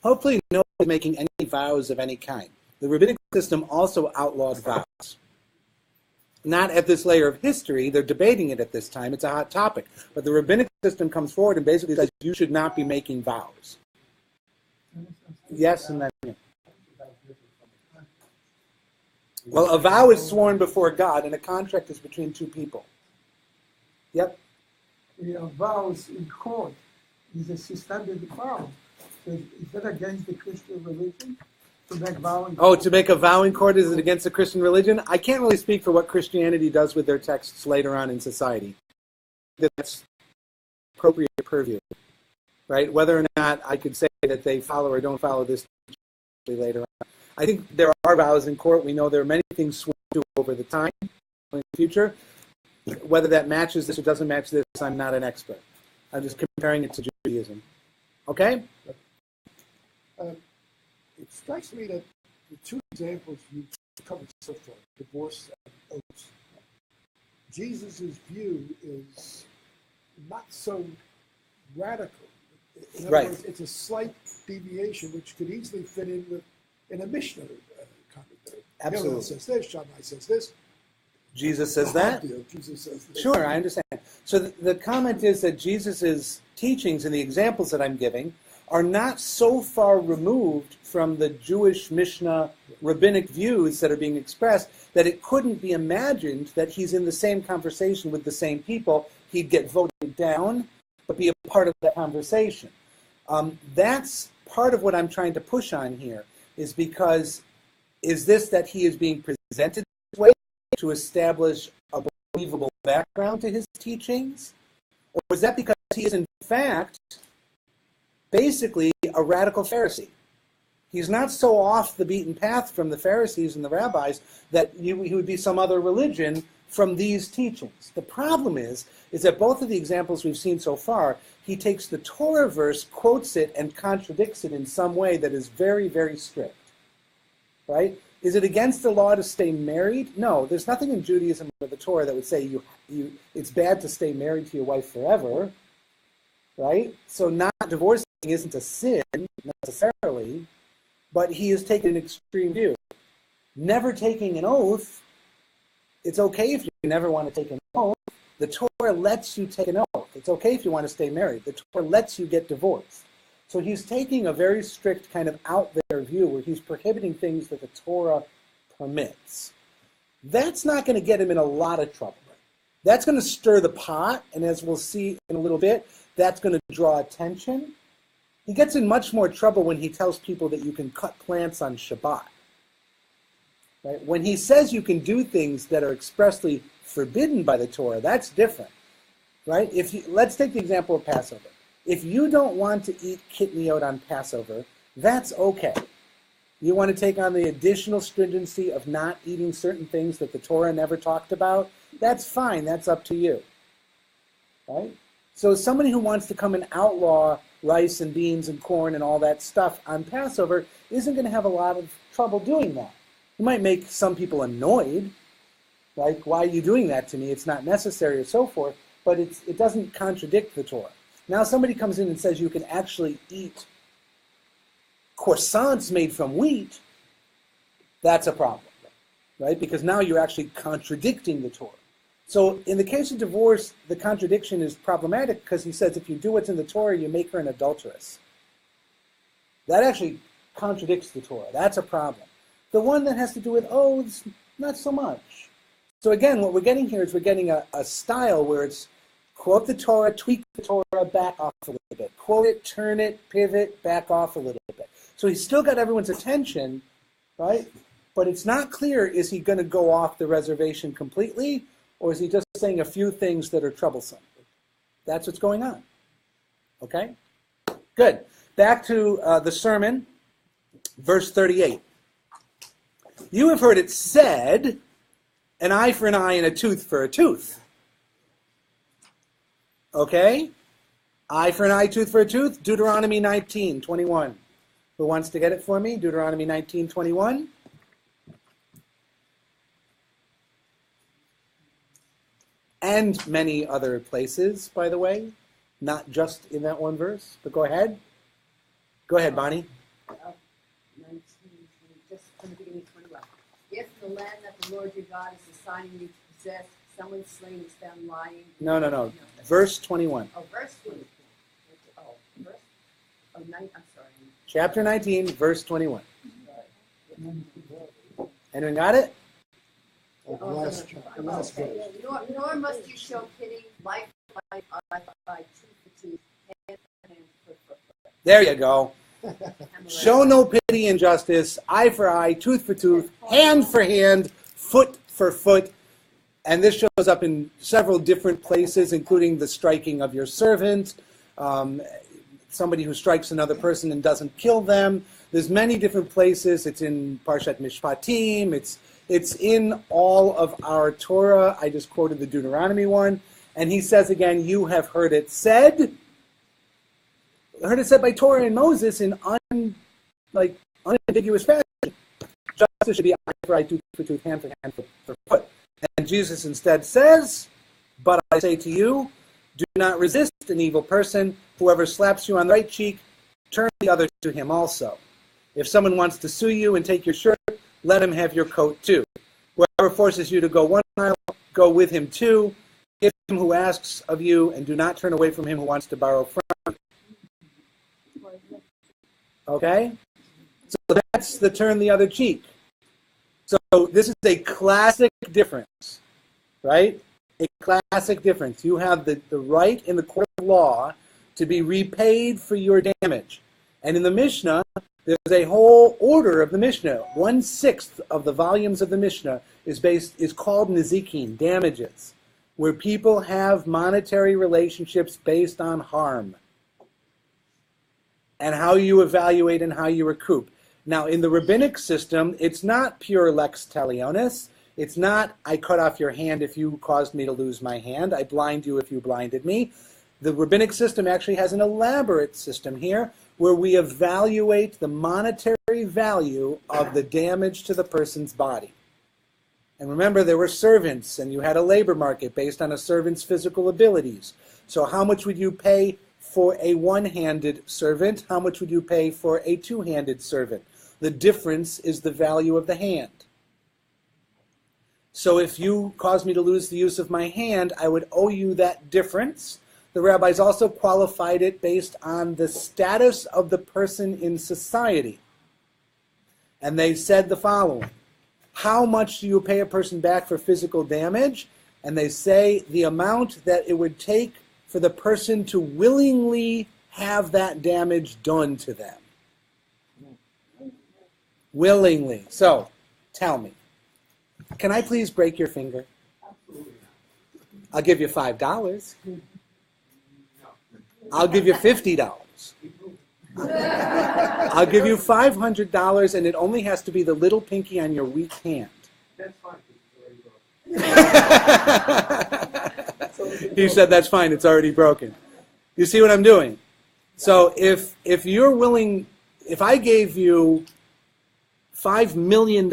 Hopefully nobody's making any vows of any kind. The rabbinic system also outlawed vows. Not at this layer of history. They're debating it at this time. It's a hot topic. But the rabbinic system comes forward and basically says you should not be making vows. Yes, and then... Yeah. Well, a vow is sworn before God, and a contract is between two people. Yep. Vows in court is a suspended vow. Is that against the Christian religion? To make vow in court? Oh, to make a vow in court, is it against the Christian religion? I can't really speak for what Christianity does with their texts later on in society. That's appropriate purview, right? Whether or not I could say that they follow or don't follow this later on. I think there are vows in court. We know there are many things sworn to over the time in the future. Whether that matches this or doesn't match this, I'm not an expert. I'm just comparing it to Judaism. Okay? It strikes me that the two examples you covered so far, divorce and oaths, Jesus' view is not so radical. In other words, it's a slight deviation which could easily fit in a Mishnah commentary. Absolutely. Hillel says this, Shammai says this. Jesus says that? Jesus says this. Sure, I understand. So the comment is that Jesus' teachings and the examples that I'm giving are not so far removed from the Jewish Mishnah rabbinic views that are being expressed that it couldn't be imagined that he's in the same conversation with the same people. He'd get voted down, but be a part of that conversation. That's part of what I'm trying to push on here, is because is this that he is being presented this way to establish a believable background to his teachings? Or is that because he is in fact basically a radical Pharisee? He's not so off the beaten path from the Pharisees and the rabbis that he would be some other religion from these teachings. The problem is that both of the examples we've seen so far, he takes the Torah verse, quotes it, and contradicts it in some way that is very, very strict. Right? Is it against the law to stay married? No, there's nothing in Judaism or the Torah that would say it's bad to stay married to your wife forever. Right? So not divorcing isn't a sin necessarily, but he is taking an extreme view. Never taking an oath, it's okay if you never want to take an oath. The Torah lets you take an oath. It's okay if you want to stay married. The Torah lets you get divorced. So he's taking a very strict kind of out there view where he's prohibiting things that the Torah permits. That's not going to get him in a lot of trouble. That's going to stir the pot, and as we'll see in a little bit, that's going to draw attention. He gets in much more trouble when he tells people that you can cut plants on Shabbat. Right? When he says you can do things that are expressly forbidden by the Torah, that's different. Right? Let's take the example of Passover. If you don't want to eat kitniot on Passover, that's okay. You want to take on the additional stringency of not eating certain things that the Torah never talked about, that's fine. That's up to you. Right? So somebody who wants to come and outlaw rice and beans and corn and all that stuff on Passover isn't going to have a lot of trouble doing that. It might make some people annoyed, like, why are you doing that to me? It's not necessary or so forth, but it doesn't contradict the Torah. Now somebody comes in and says you can actually eat croissants made from wheat, that's a problem, right? Because now you're actually contradicting the Torah. So in the case of divorce, the contradiction is problematic because he says if you do what's in the Torah, you make her an adulteress. That actually contradicts the Torah. That's a problem. The one that has to do with oaths, not so much. So again, what we're getting here is we're getting a style where it's quote the Torah, tweak the Torah, back off a little bit. Quote it, turn it, pivot, back off a little bit. So he's still got everyone's attention, right? But it's not clear, is he going to go off the reservation completely, or is he just saying a few things that are troublesome? That's what's going on. Okay? Good. Back to the sermon, verse 38. You have heard it said, an eye for an eye and a tooth for a tooth. Okay? Eye for an eye, tooth for a tooth. Deuteronomy 19:21. Who wants to get it for me? Deuteronomy 19:21. And many other places, by the way. Not just in that one verse. But go ahead. Go ahead, Bonnie. 19, just from the beginning of 21. If the land that the Lord your God is assigning you to possess, someone slain is found lying. No. Verse 21. Oh, verse 20. Oh, verse. Oh, I'm sorry. Chapter 19, verse 21. Anyone got it? Last Okay. Nor must you show pity, life by tooth for tooth, hand for hand, foot for foot. There you go. Show no pity and justice, eye for eye, tooth for tooth, hand for hand, foot for foot. And this shows up in several different places, including the striking of your servant, somebody who strikes another person and doesn't kill them. There's many different places. It's in Parshat Mishpatim. It's in all of our Torah. I just quoted the Deuteronomy one. And he says again, you have heard it said. Heard it said by Torah and Moses in unambiguous fashion. Justice should be eye for eye, tooth for tooth, hand for hand, foot for foot. And Jesus instead says, but I say to you, do not resist an evil person. Whoever slaps you on the right cheek, turn the other to him also. If someone wants to sue you and take your shirt, let him have your coat too. Whoever forces you to go 1 mile, go with him 2. Give him who asks of you, and do not turn away from him who wants to borrow from you. Okay? So that's the turn the other cheek. So this is a classic difference, right? A classic difference. You have the right in the court of law to be repaid for your damage. And in the Mishnah, there's a whole order of the Mishnah. 1/6 of the volumes of the Mishnah is called Nizikin, damages, where people have monetary relationships based on harm and how you evaluate and how you recoup. Now, in the rabbinic system, it's not pure lex talionis. It's not, I cut off your hand if you caused me to lose my hand. I blind you if you blinded me. The rabbinic system actually has an elaborate system here where we evaluate the monetary value of the damage to the person's body. And remember, there were servants, and you had a labor market based on a servant's physical abilities. So how much would you pay for a one-handed servant? How much would you pay for a two-handed servant? The difference is the value of the hand. So if you caused me to lose the use of my hand, I would owe you that difference. The rabbis also qualified it based on the status of the person in society. And they said the following: how much do you pay a person back for physical damage? And they say the amount that it would take for the person to willingly have that damage done to them. Willingly. So, tell me, can I please break your finger? I'll give you $5. I'll give you $50. I'll give you $500, and it only has to be the little pinky on your weak hand. That's fine, because it's already broken. He said, that's fine, it's already broken. You see what I'm doing? So if you're willing, if I gave you $5 million,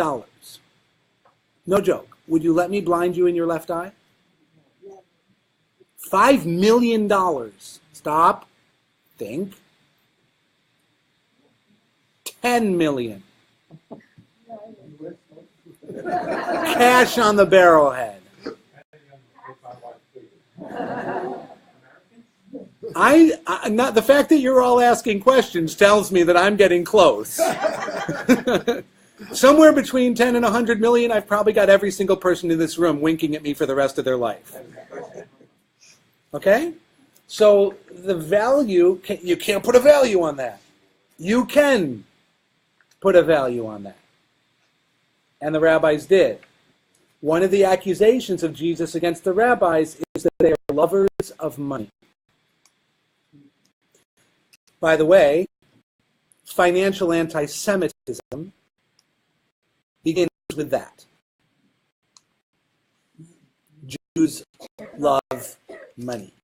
no joke, would you let me blind you in your left eye? $5 million. Stop. Think. 10 million. Cash on the barrelhead. Not the fact that you're all asking questions tells me that I'm getting close. Somewhere between 10 and 100 million, I've probably got every single person in this room winking at me for the rest of their life. Okay? So the value, you can't put a value on that. You can put a value on that. And the rabbis did. One of the accusations of Jesus against the rabbis is that they are lovers of money. By the way, financial anti-Semitism begins with that. Jews love money.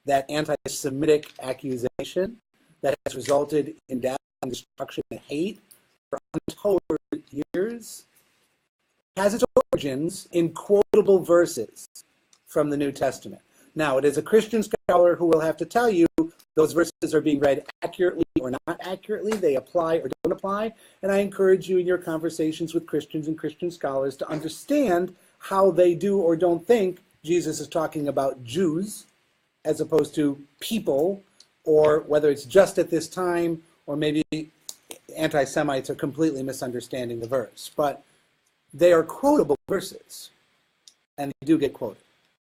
That anti-Semitic accusation that has resulted in death and destruction and hate for untold years has its origins in quotable verses from the New Testament. Now, it is a Christian scholar who will have to tell you those verses are being read accurately or not accurately, they apply or don't apply, and I encourage you in your conversations with Christians and Christian scholars to understand how they do or don't think Jesus is talking about Jews as opposed to people, or whether it's just at this time, or maybe anti-Semites are completely misunderstanding the verse. But they are quotable verses, and they do get quoted.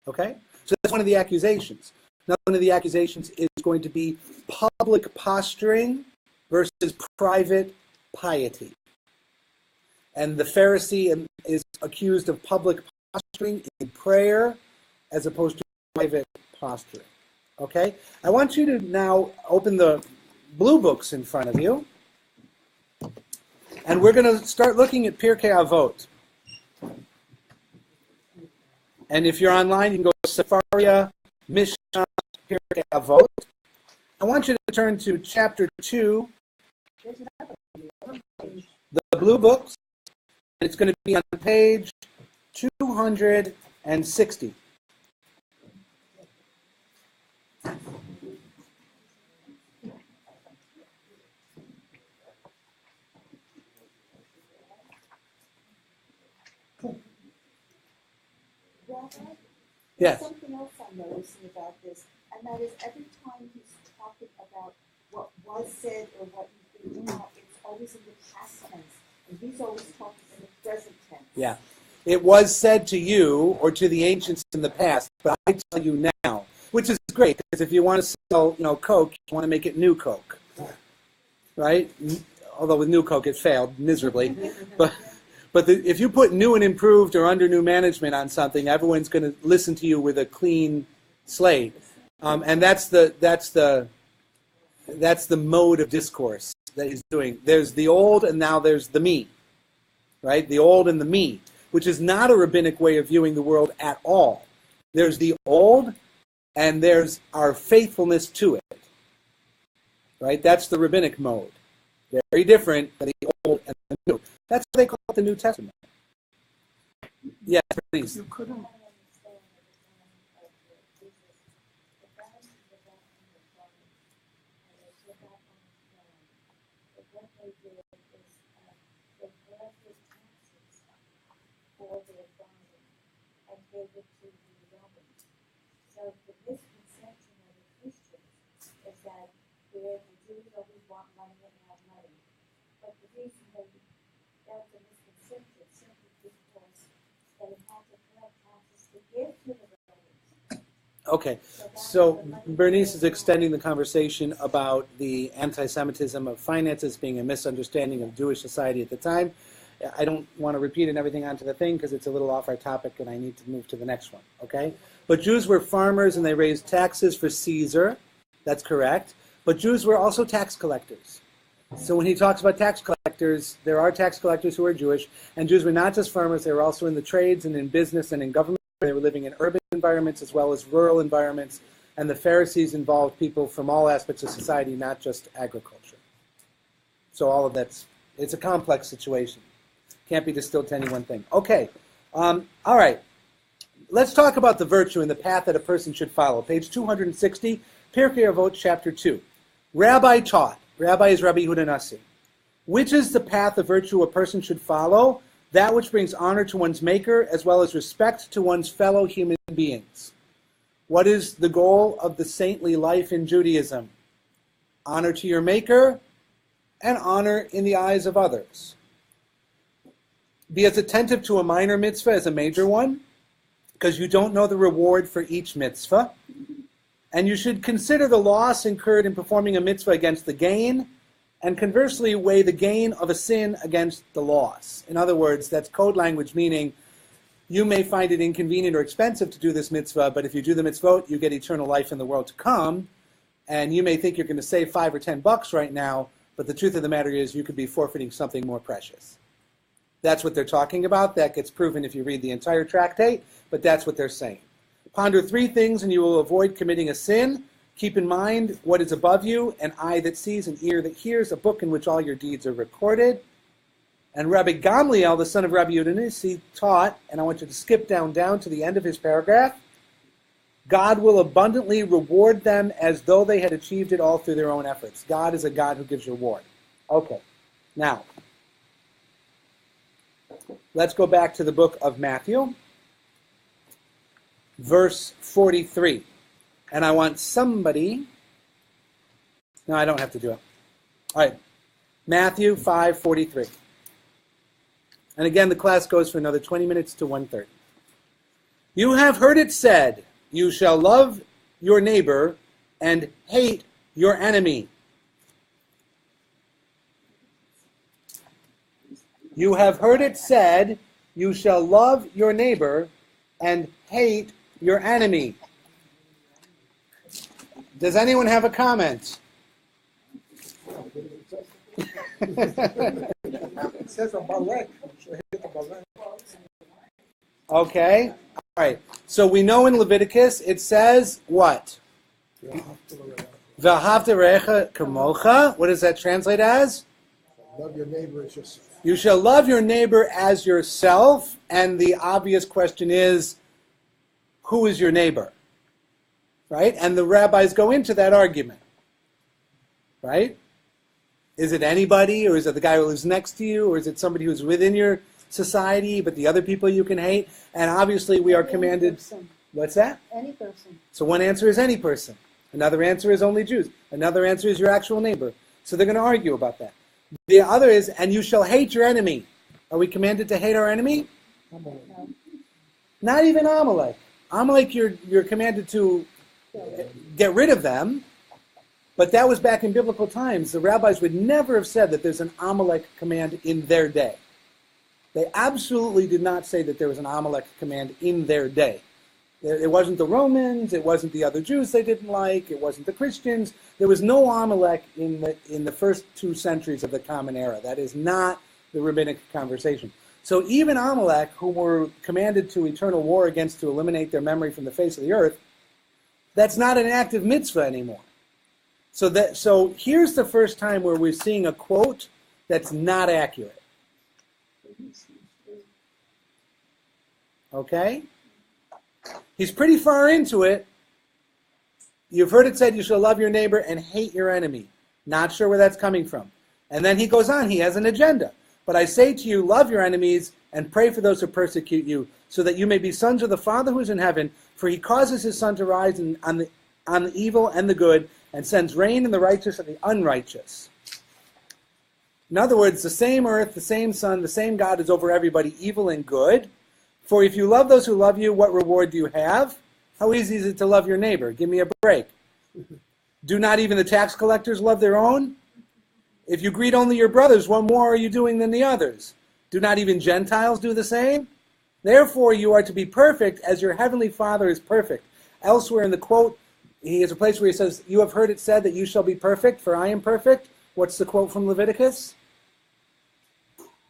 Okay? So that's one of the accusations. Now, one of the accusations is going to be public posturing versus private piety. And the Pharisee is accused of public posturing in prayer as opposed to private posturing. Okay? I want you to now open the blue books in front of you. And we're going to start looking at Pirkei Avot. And if you're online, you can go to Sefaria, Mishnah, Pirkei Avot. I want you to turn to chapter 2, the blue books. It's going to be on page 260. Yes. There's something else I'm noticing about this, and that is every time he's talking about what was said or what you think now, it's always in the past tense, and he's always talking in the present tense. Yeah. It was said to you or to the ancients in the past, but I tell you now, which is great, because if you want to sell, Coke, you want to make it new Coke, right? Although with new Coke it failed miserably, But if you put new and improved or under new management on something, everyone's going to listen to you with a clean slate, and that's the mode of discourse that he's doing. There's the old, and now there's the me, right? The old and the me. which is not a rabbinic way of viewing the world at all. There's the old, and there's our faithfulness to it. Right? That's the rabbinic mode. Very different than the old and the new. That's what they call it the New Testament. Yes, please. You couldn't. For their body and gave it to the Romans. So the misconception of the Christians is that the Jews always want money and have money. But the reason that was a misconception simply because they had to collect taxes to give to the Romans. Okay, so Bernice is extending the conversation about the anti-Semitism of finances being a misunderstanding of Jewish society at the time. I don't want to repeat and everything onto the thing because it's a little off our topic and I need to move to the next one, okay? But Jews were farmers and they raised taxes for Caesar. That's correct. But Jews were also tax collectors. So when he talks about tax collectors, there are tax collectors who are Jewish, and Jews were not just farmers, they were also in the trades and in business and in government. They were living in urban environments as well as rural environments, and the Pharisees involved people from all aspects of society, not just agriculture. So all of that's, it's a complex situation. Can't be distilled to any one thing. Okay, all right. Let's talk about the virtue and the path that a person should follow. Page 260, Pirkei Avot, chapter 2. Rabbi taught, Rabbi is Rabbi Yehuda Nasi, which is the path of virtue a person should follow, that which brings honor to one's maker, as well as respect to one's fellow human beings. What is the goal of the saintly life in Judaism? Honor to your maker and honor in the eyes of others. Be as attentive to a minor mitzvah as a major one, because you don't know the reward for each mitzvah. And you should consider the loss incurred in performing a mitzvah against the gain, and conversely weigh the gain of a sin against the loss. In other words, that's code language meaning you may find it inconvenient or expensive to do this mitzvah, but if you do the mitzvot, you get eternal life in the world to come. And you may think you're going to save $5 or $10 right now, but the truth of the matter is you could be forfeiting something more precious. That's what they're talking about. That gets proven if you read the entire tractate, but that's what they're saying. Ponder 3 things and you will avoid committing a sin. Keep in mind what is above you, an eye that sees, an ear that hears, a book in which all your deeds are recorded. And Rabbi Gamliel, the son of Rabbi Yehuda Nasi, taught, and I want you to skip down to the end of his paragraph, God will abundantly reward them as though they had achieved it all through their own efforts. God is a God who gives reward. Okay, now, let's go back to the book of Matthew, verse 43. And I want somebody... No, I don't have to do it. All right, Matthew 5:43. And again, the class goes for another 20 minutes to 1:30. You have heard it said, you shall love your neighbor and hate your enemy. You have heard it said, you shall love your neighbor and hate your enemy. Does anyone have a comment? It says Amalek. Okay. All right. So we know in Leviticus it says what? V'ahavta recha kamocha. What does that translate as? Love your neighbor as yourself. You shall love your neighbor as yourself. And the obvious question is, who is your neighbor? Right? And the rabbis go into that argument. Right? Is it anybody, or is it the guy who lives next to you, or is it somebody who's within your society, but the other people you can hate? And obviously we are commanded... What's that? Any person. So one answer is any person. Another answer is only Jews. Another answer is your actual neighbor. So they're going to argue about that. The other is, and you shall hate your enemy. Are we commanded to hate our enemy? No. Not even Amalek. Amalek, you're commanded to get rid of them. But that was back in biblical times. The rabbis would never have said that there's an Amalek command in their day. They absolutely did not say that there was an Amalek command in their day. It wasn't the Romans, it wasn't the other Jews they didn't like, it wasn't the Christians. There was no Amalek in the first 2 centuries of the Common Era. That is not the rabbinic conversation. So even Amalek, whom we're commanded to eternal war against to eliminate their memory from the face of the earth, that's not an active mitzvah anymore. So here's the first time where we're seeing a quote that's not accurate. Okay? He's pretty far into it. You've heard it said you shall love your neighbor and hate your enemy. Not sure where that's coming from. And then he goes on, he has an agenda. But I say to you, love your enemies and pray for those who persecute you, so that you may be sons of the Father who is in heaven, for he causes his sun to rise on the evil and the good, and sends rain in the righteous and the unrighteous. In other words, the same earth, the same sun, the same God is over everybody, evil and good. For if you love those who love you, what reward do you have? How easy is it to love your neighbor? Give me a break. Do not even the tax collectors love their own? If you greet only your brothers, what more are you doing than the others? Do not even Gentiles do the same? Therefore you are to be perfect as your heavenly Father is perfect. Elsewhere in the quote, he has a place where he says, you have heard it said that you shall be perfect, for I am perfect. What's the quote from Leviticus?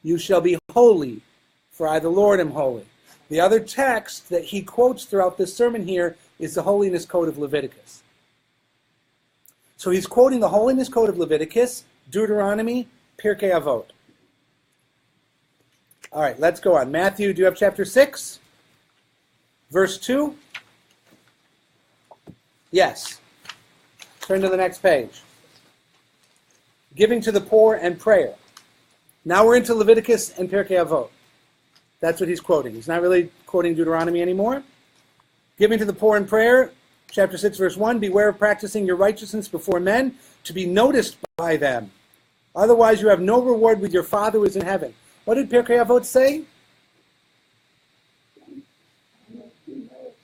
You shall be holy, for I the Lord am holy. The other text that he quotes throughout this sermon here is the holiness code of Leviticus. So he's quoting the holiness code of Leviticus, Deuteronomy, Pirkei Avot. All right, let's go on. Matthew, do you have chapter 6? Verse 2? Yes. Turn to the next page. Giving to the poor and prayer. Now we're into Leviticus and Pirkei Avot. That's what he's quoting. He's not really quoting Deuteronomy anymore. Giving to the poor and prayer, chapter 6, verse 1, beware of practicing your righteousness before men to be noticed by them. Otherwise you have no reward with your Father who is in heaven. What did Pirkei Avot say?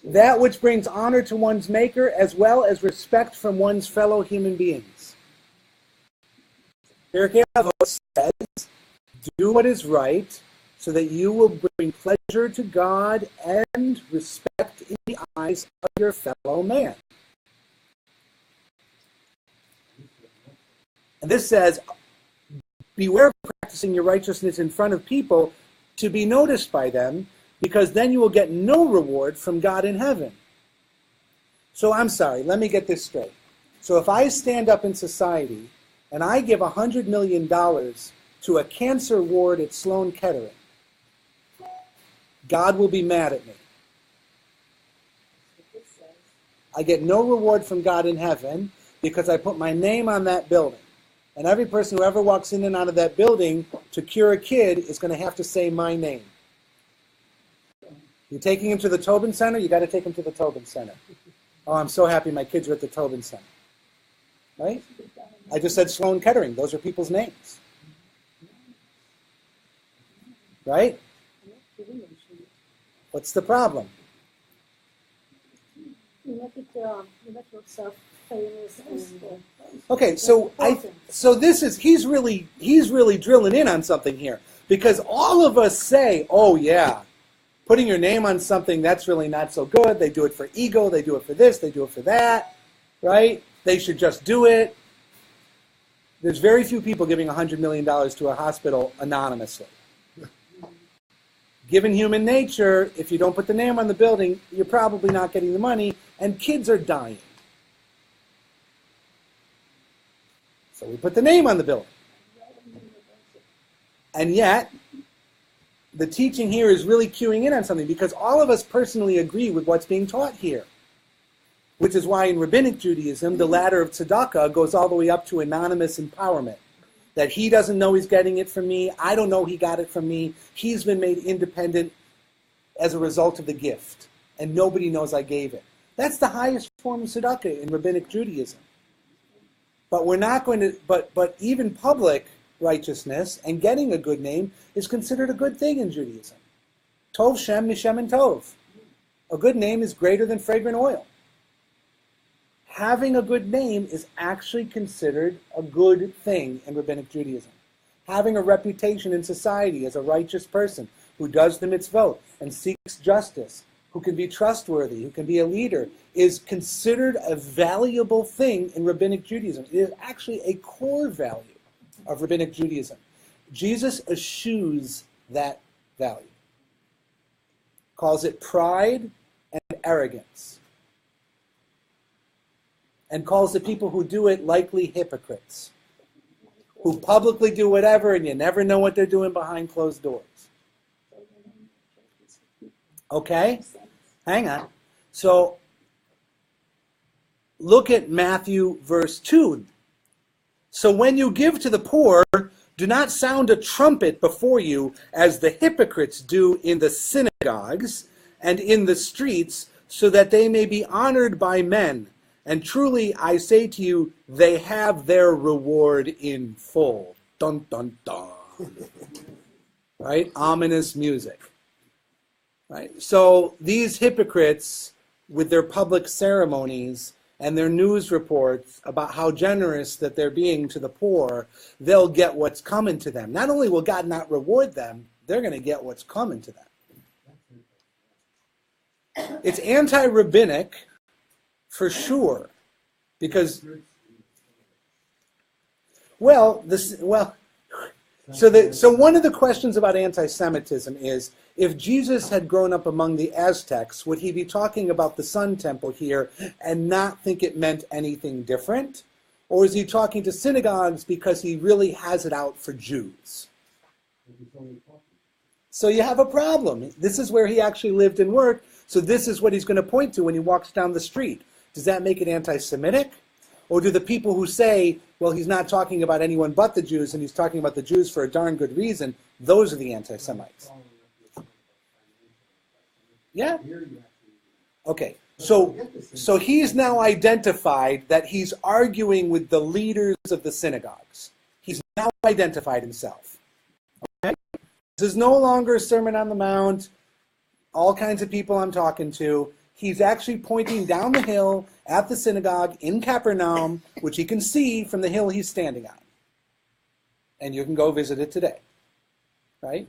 That which brings honor to one's maker as well as respect from one's fellow human beings. Pirkei Avot says, do what is right so that you will bring pleasure to God and respect in the eyes of your fellow man. And this says, beware of practicing your righteousness in front of people to be noticed by them, because then you will get no reward from God in heaven. So I'm sorry, let me get this straight. So if I stand up in society and I give $100 million to a cancer ward at Sloan Kettering, God will be mad at me. I get no reward from God in heaven because I put my name on that building. And every person who ever walks in and out of that building to cure a kid is going to have to say my name. You're taking him to the Tobin Center, you got to take him to the Tobin Center. Oh, I'm so happy my kids are at the Tobin Center. Right? I just said Sloan Kettering. Those are people's names. Right? What's the problem? You make yourself famous and Okay, so he's really drilling in on something here, because all of us say, oh yeah, putting your name on something, that's really not so good. They do it for ego, they do it for this, they do it for that, right? They should just do it. There's very few people giving $100 million to a hospital anonymously. Given human nature, if you don't put the name on the building, you're probably not getting the money, and kids are dying. So we put the name on the building. And yet, the teaching here is really cueing in on something, because all of us personally agree with what's being taught here. Which is why in Rabbinic Judaism, the ladder of tzedakah goes all the way up to anonymous empowerment. That he doesn't know he's getting it from me, I don't know he got it from me, he's been made independent as a result of the gift, and nobody knows I gave it. That's the highest form of tzedakah in Rabbinic Judaism. But we're not going to, but even public righteousness and getting a good name is considered a good thing in Judaism. Tov Shem Mishem and Tov. A good name is greater than fragrant oil. Having a good name is actually considered a good thing in Rabbinic Judaism. Having a reputation in society as a righteous person who does the mitzvot and seeks justice, who can be trustworthy, who can be a leader, is considered a valuable thing in Rabbinic Judaism. It is actually a core value of Rabbinic Judaism. Jesus eschews that value. Calls it pride and arrogance. And calls the people who do it likely hypocrites, who publicly do whatever and you never know what they're doing behind closed doors. Okay? Hang on. So, look at Matthew verse 2. So when you give to the poor, do not sound a trumpet before you as the hypocrites do in the synagogues and in the streets, so that they may be honored by men. And truly, I say to you, they have their reward in full. Dun, dun, dun. Right? Ominous music. Right? So these hypocrites, with their public ceremonies and their news reports about how generous that they're being to the poor, they'll get what's coming to them. Not only will God not reward them, they're going to get what's coming to them. It's anti-rabbinic for sure, because so one of the questions about anti-Semitism is, if Jesus had grown up among the Aztecs, would he be talking about the Sun Temple here and not think it meant anything different? Or is he talking to synagogues because he really has it out for Jews? So you have a problem. This is where he actually lived and worked, so this is what he's going to point to when he walks down the street. Does that make it anti-Semitic? Or do the people who say, well, he's not talking about anyone but the Jews and he's talking about the Jews for a darn good reason, those are the anti-Semites? Yeah? Okay. So he's now identified that he's arguing with the leaders of the synagogues. He's now identified himself. Okay? This is no longer a Sermon on the Mount, all kinds of people I'm talking to. He's actually pointing down the hill at the synagogue in Capernaum, which he can see from the hill he's standing on. And you can go visit it today. Right?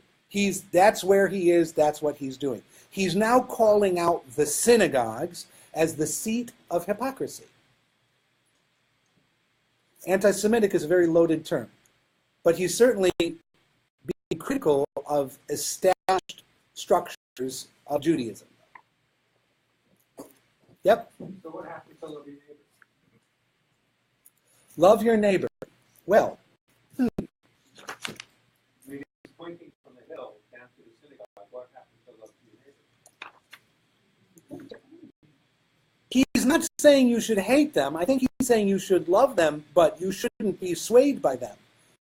That's where he is, that's what he's doing. He's now calling out the synagogues as the seat of hypocrisy. Anti-Semitic is a very loaded term, but he's certainly being critical of established structures of Judaism. Yep. So what happens to love your neighbor? Love your neighbor. Well, Maybe he's pointing from the hill down to the synagogue. What happens to love your neighbor? he's not saying you should hate them. I think he's saying you should love them, but you shouldn't be swayed by them.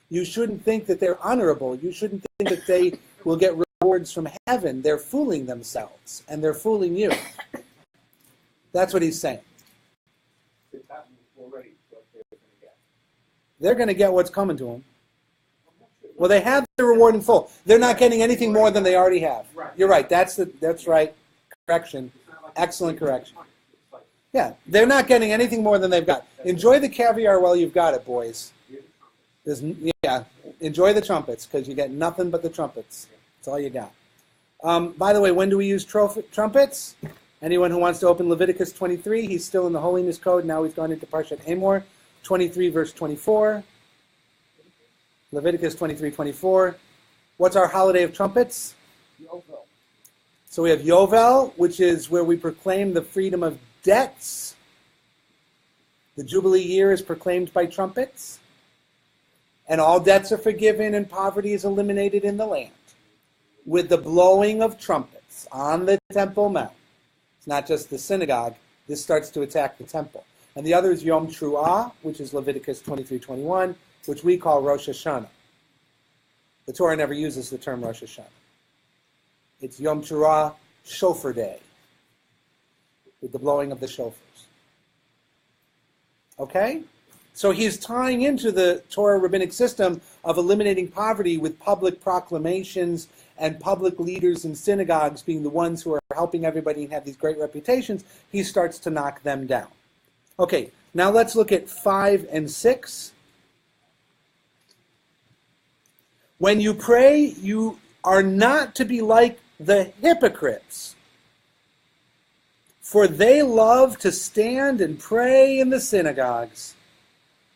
You shouldn't think that they're honorable. You shouldn't think that they will get rewards from heaven. They're fooling themselves, and they're fooling you. That's what he's saying. It's happening already, what they're going to get. They're going to get what's coming to them. Well, they have the reward in full. They're not getting anything more than they already have. You're right. That's right. Correction. Excellent correction. Yeah, they're not getting anything more than they've got. Enjoy the caviar while you've got it, boys. Enjoy the trumpets, because you get nothing but the trumpets. That's all you got. By the way, when do we use trumpets? Anyone who wants to open Leviticus 23, he's still in the Holiness Code. Now he's gone into Parshat Emor, 23 verse 24. Leviticus 23:24. What's our holiday of trumpets? Yovel. So we have Yovel, which is where we proclaim the freedom of debts. The Jubilee year is proclaimed by trumpets. And all debts are forgiven and poverty is eliminated in the land with the blowing of trumpets on the Temple Mount. It's not just the synagogue. This starts to attack the temple. And the other is Yom Truah, which is Leviticus 23:21, which we call Rosh Hashanah. The Torah never uses the term Rosh Hashanah. It's Yom Truah, Shofar Day, with the blowing of the shofars. Okay? So he's tying into the Torah rabbinic system of eliminating poverty with public proclamations and public leaders in synagogues being the ones who are helping everybody and have these great reputations. He starts to knock them down. Okay, now let's look at 5 and 6. When you pray, you are not to be like the hypocrites, for they love to stand and pray in the synagogues.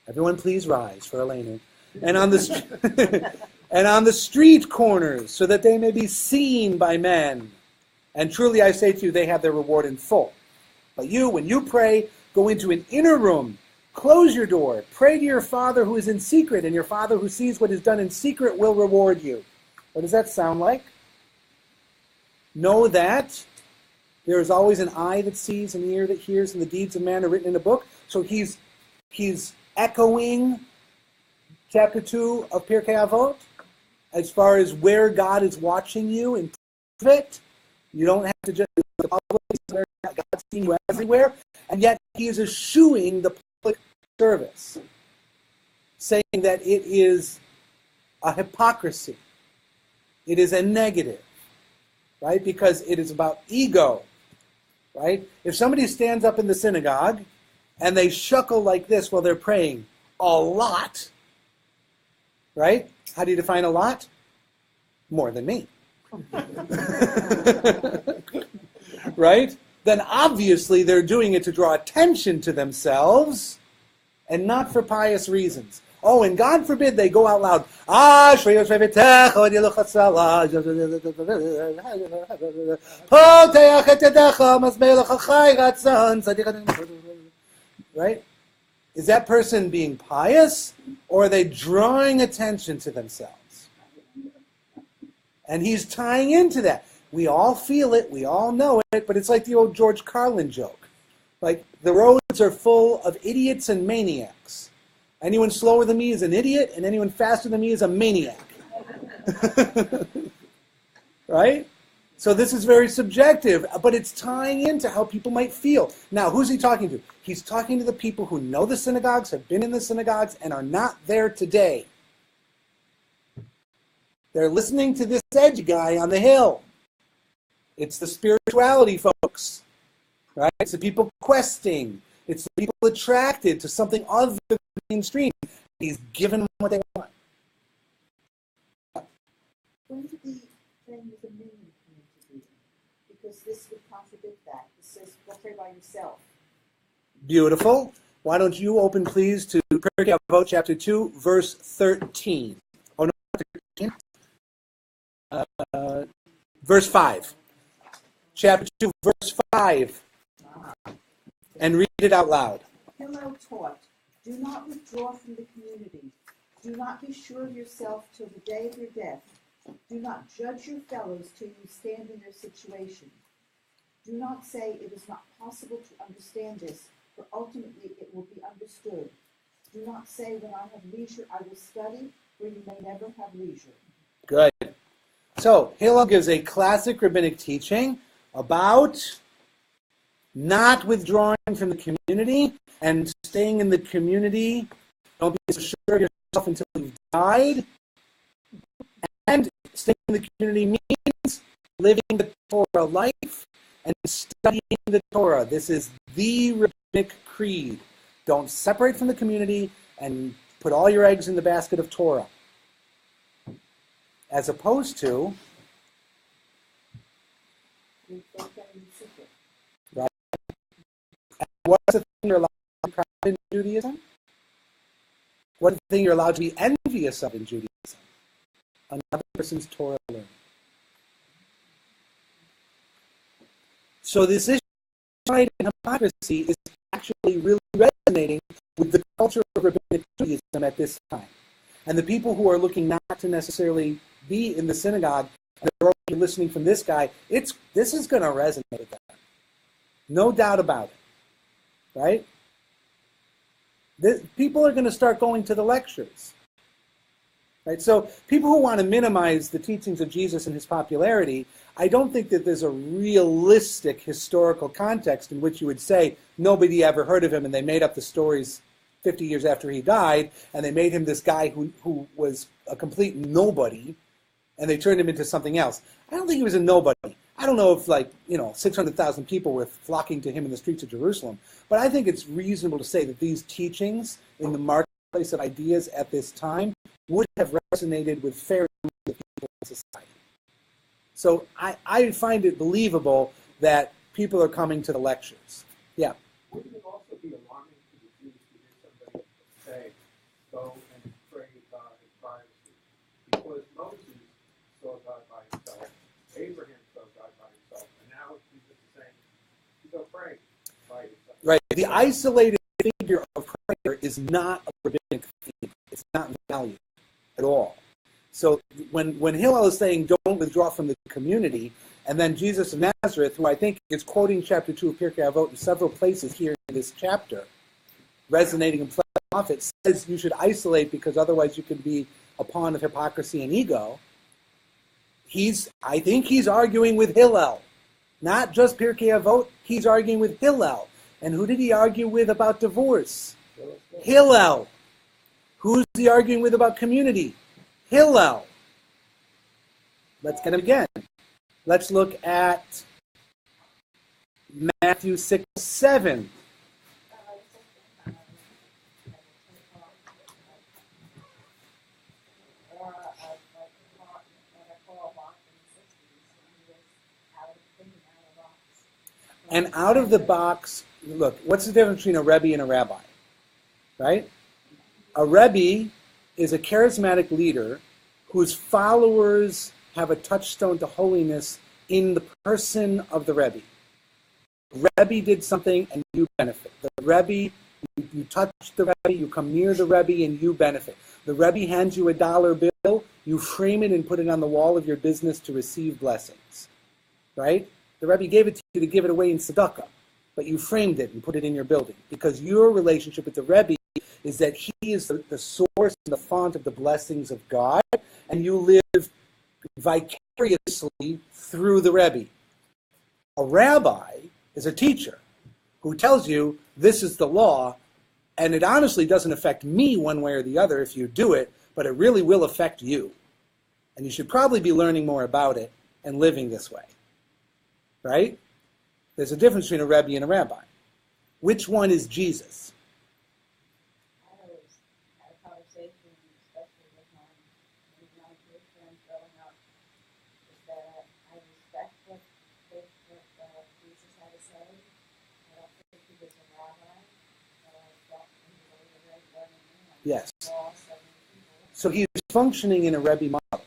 Everyone please rise for Elena. And on the and on the street corners, so that they may be seen by men. And truly I say to you, they have their reward in full. But you, when you pray, go into an inner room, close your door, pray to your Father who is in secret, and your Father who sees what is done in secret will reward you. What does that sound like? Know that there is always an eye that sees, an ear that hears, and the deeds of man are written in a book. So he's echoing chapter 2 of Pirkei Avot as far as where God is watching you in private. You don't have to just the public, God's seeing you everywhere, and yet he is eschewing the public service, saying that it is a hypocrisy. It is a negative, right? Because it is about ego, right? If somebody stands up in the synagogue and they shuckle like this while they're praying a lot, right? How do you define a lot? More than me. Right? Then obviously they're doing it to draw attention to themselves and not for pious reasons. Oh, and God forbid they go out loud. Right? Is that person being pious, or are they drawing attention to themselves? And he's tying into that. We all feel it, we all know it, but it's like the old George Carlin joke. Like, the roads are full of idiots and maniacs. Anyone slower than me is an idiot, and anyone faster than me is a maniac. Right? So this is very subjective, but it's tying into how people might feel. Now, who's he talking to? He's talking to the people who know the synagogues, have been in the synagogues, and are not there today. They're listening to this edge guy on the hill. It's the spirituality folks, right? It's the people questing. It's the people attracted to something other than the mainstream. He's given them what they want. When did the thing with the meaning come into being? Because this would contradict that. It says, go pray by yourself. Beautiful. Why don't you open, please, to Pirkei Avot, chapter 2, verse 13. Oh, no, 13. Verse 5. Chapter 2, verse 5. And read it out loud. Hillel taught, do not withdraw from the community. Do not be sure of yourself till the day of your death. Do not judge your fellows till you stand in their situation. Do not say it is not possible to understand this, for ultimately it will be understood. Do not say when I have leisure I will study, for you may never have leisure. Good. So, Hillel gives a classic rabbinic teaching about not withdrawing from the community and staying in the community. Don't be so sure of yourself until you've died. And staying in the community means living the Torah life and studying the Torah. This is the rabbinic creed. Don't separate from the community and put all your eggs in the basket of Torah. As opposed to, right? And what's the thing you're allowed to be proud of in Judaism? What's the thing you're allowed to be envious of in Judaism? Another person's Torah learning. So this issue of pride and hypocrisy is actually really resonating with the culture of rabbinic Judaism at this time. And the people who are looking not to necessarily be in the synagogue and they're only listening from this guy, this is going to resonate with them. No doubt about it. Right? People are going to start going to the lectures. Right? So people who want to minimize the teachings of Jesus and his popularity, I don't think that there's a realistic historical context in which you would say nobody ever heard of him and they made up the stories 50 years after he died, and they made him this guy who was a complete nobody, and they turned him into something else. I don't think he was a nobody. I don't know if 600,000 people were flocking to him in the streets of Jerusalem, but I think it's reasonable to say that these teachings in the marketplace of ideas at this time would have resonated with fair numbers of people in society. So I find it believable that people are coming to the lectures. Yeah. Wouldn't it also be alarming to the Jews to hear somebody say, go and pray God in privacy? was Moses saw God by himself, Abraham saw God by himself, and now Jesus is saying, you go pray by yourself. Right. The isolated figure of prayer is not a rabbinic theme. It's not valued at all. So when Hillel is saying don't withdraw from the community, and then Jesus of Nazareth, who I think is quoting chapter 2 of Pirkei Avot in several places here in this chapter, resonating in prophet, says you should isolate because otherwise you could be a pawn of hypocrisy and ego. I think he's arguing with Hillel. Not just Pirkei Avot, he's arguing with Hillel. And who did he argue with about divorce? Hillel. Who's he arguing with about community? Hillel. Let's get him again. Let's look at Matthew 6:7. And out of the box, look, what's the difference between a Rebbe and a rabbi? Right? A Rebbe is a charismatic leader whose followers have a touchstone to holiness in the person of the Rebbe. Rebbe did something and you benefit. The Rebbe, you touch the Rebbe, you come near the Rebbe and you benefit. The Rebbe hands you a dollar bill, you frame it and put it on the wall of your business to receive blessings. Right? The Rebbe gave it to you to give it away in tzedakah, but you framed it and put it in your building because your relationship with the Rebbe is that he is the source and the font of the blessings of God, and you live vicariously through the Rebbe. A rabbi is a teacher who tells you this is the law, and it honestly doesn't affect me one way or the other if you do it, but it really will affect you. And you should probably be learning more about it and living this way. Right? There's a difference between a Rebbe and a rabbi. Which one is Jesus? I always had a conversation, especially with my Jewish friends growing up, is that I respect what Jesus had to say. I don't think he was a rabbi, but I felt he was a very learning man. Yes. So he's functioning in a Rebbe model.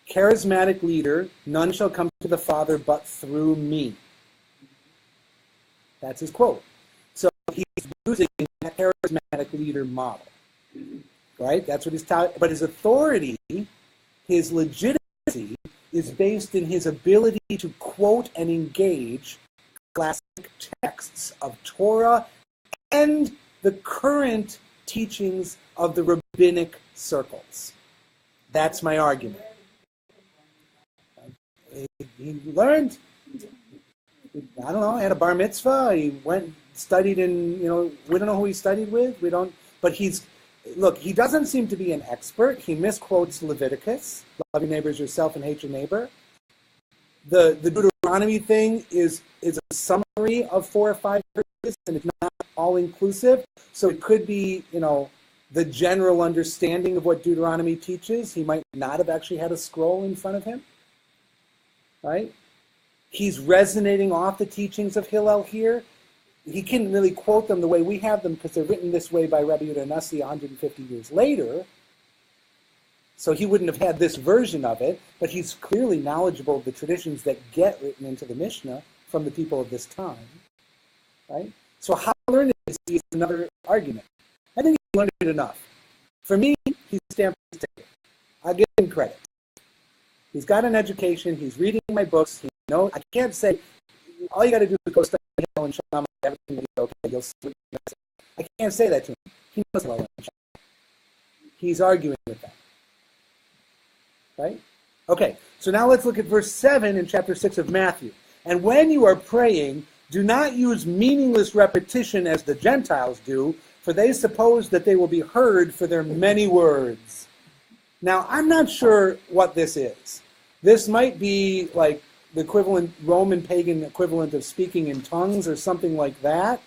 Charismatic leader, none shall come to the Father but through me. That's his quote. So he's using that charismatic leader model. Right? That's what he's talking. But his authority, his legitimacy, is based in his ability to quote and engage classic texts of Torah and the current teachings of the rabbinic circles. That's my argument. He learned, I don't know, had a bar mitzvah, he went, studied in, we don't know who he studied with, but he doesn't seem to be an expert. He misquotes Leviticus, love your neighbor as yourself and hate your neighbor. The Deuteronomy thing is a summary of 4 or 5 verses, and it's not all-inclusive, so it could be, the general understanding of what Deuteronomy teaches. He might not have actually had a scroll in front of him. Right? He's resonating off the teachings of Hillel here. He can't really quote them the way we have them because they're written this way by Rabbi Yehuda Nasi 150 years later. So he wouldn't have had this version of it, but he's clearly knowledgeable of the traditions that get written into the Mishnah from the people of this time. Right? So how learned is he is another argument. I think he learned it enough. For me, he's stamped his ticket. I'll give him credit. He's got an education. He's reading my books. I can't say, all you got to do is go study Hillel and Shammai, everything will be okay. You'll see what you're gonna say. I can't say that to him. He knows Hillel and Shammai. He's arguing with that. Right? Okay, so now let's look at verse 7 in chapter 6 of Matthew. And when you are praying, do not use meaningless repetition as the Gentiles do, for they suppose that they will be heard for their many words. Now, I'm not sure what this is. This might be like the equivalent, Roman pagan equivalent of speaking in tongues or something like that,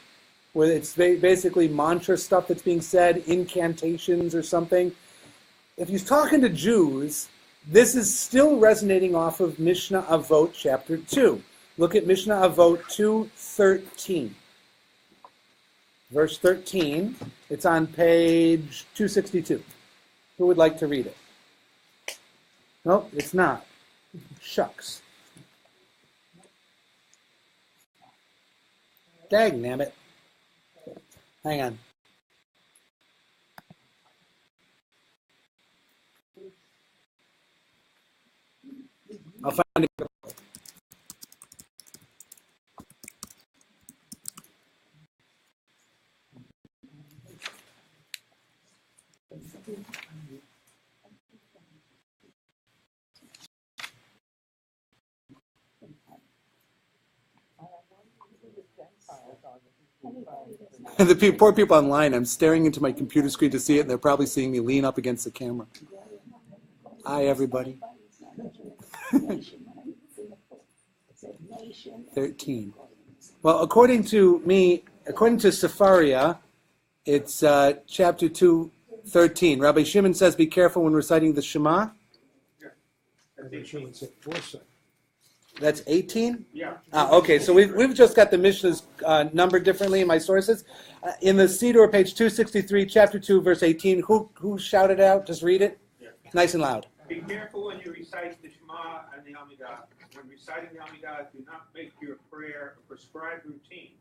where it's basically mantra stuff that's being said, incantations or something. If he's talking to Jews, this is still resonating off of Mishnah Avot chapter 2. Look at Mishnah Avot 2:13. Verse 13. It's on page 262. Who would like to read it? Nope, it's not. Shucks. Dang nabbit. Hang on. I'll find it. The poor people online, I'm staring into my computer screen to see it, and they're probably seeing me lean up against the camera. Hi, everybody. 13. Well, according to Sepharia, it's chapter 2, 13. Rabbi Shimon says, be careful when reciting the Shema. Rabbi Shimon said 4 That's 18? Yeah. Okay, so we've just got the Mishnah's numbered differently in my sources. In the Siddur, page 263, chapter 2, verse 18, who shouted out? Just read it. Yeah. Nice and loud. Be careful when you recite the Shema and the Amidah. When reciting the Amidah, do not make your prayer a prescribed routine,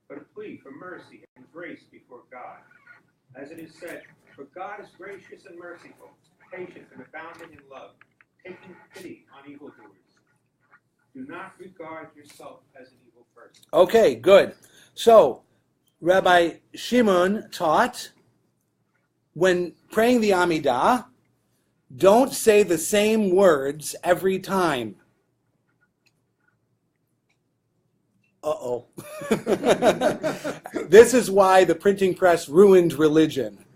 but a plea for mercy and grace before God. As it is said, for God is gracious and merciful, patient and abounding in love, taking pity on evildoers. Do not regard yourself as an evil person. Okay, good. So, Rabbi Shimon taught, when praying the Amidah, don't say the same words every time. Uh-oh. This is why the printing press ruined religion.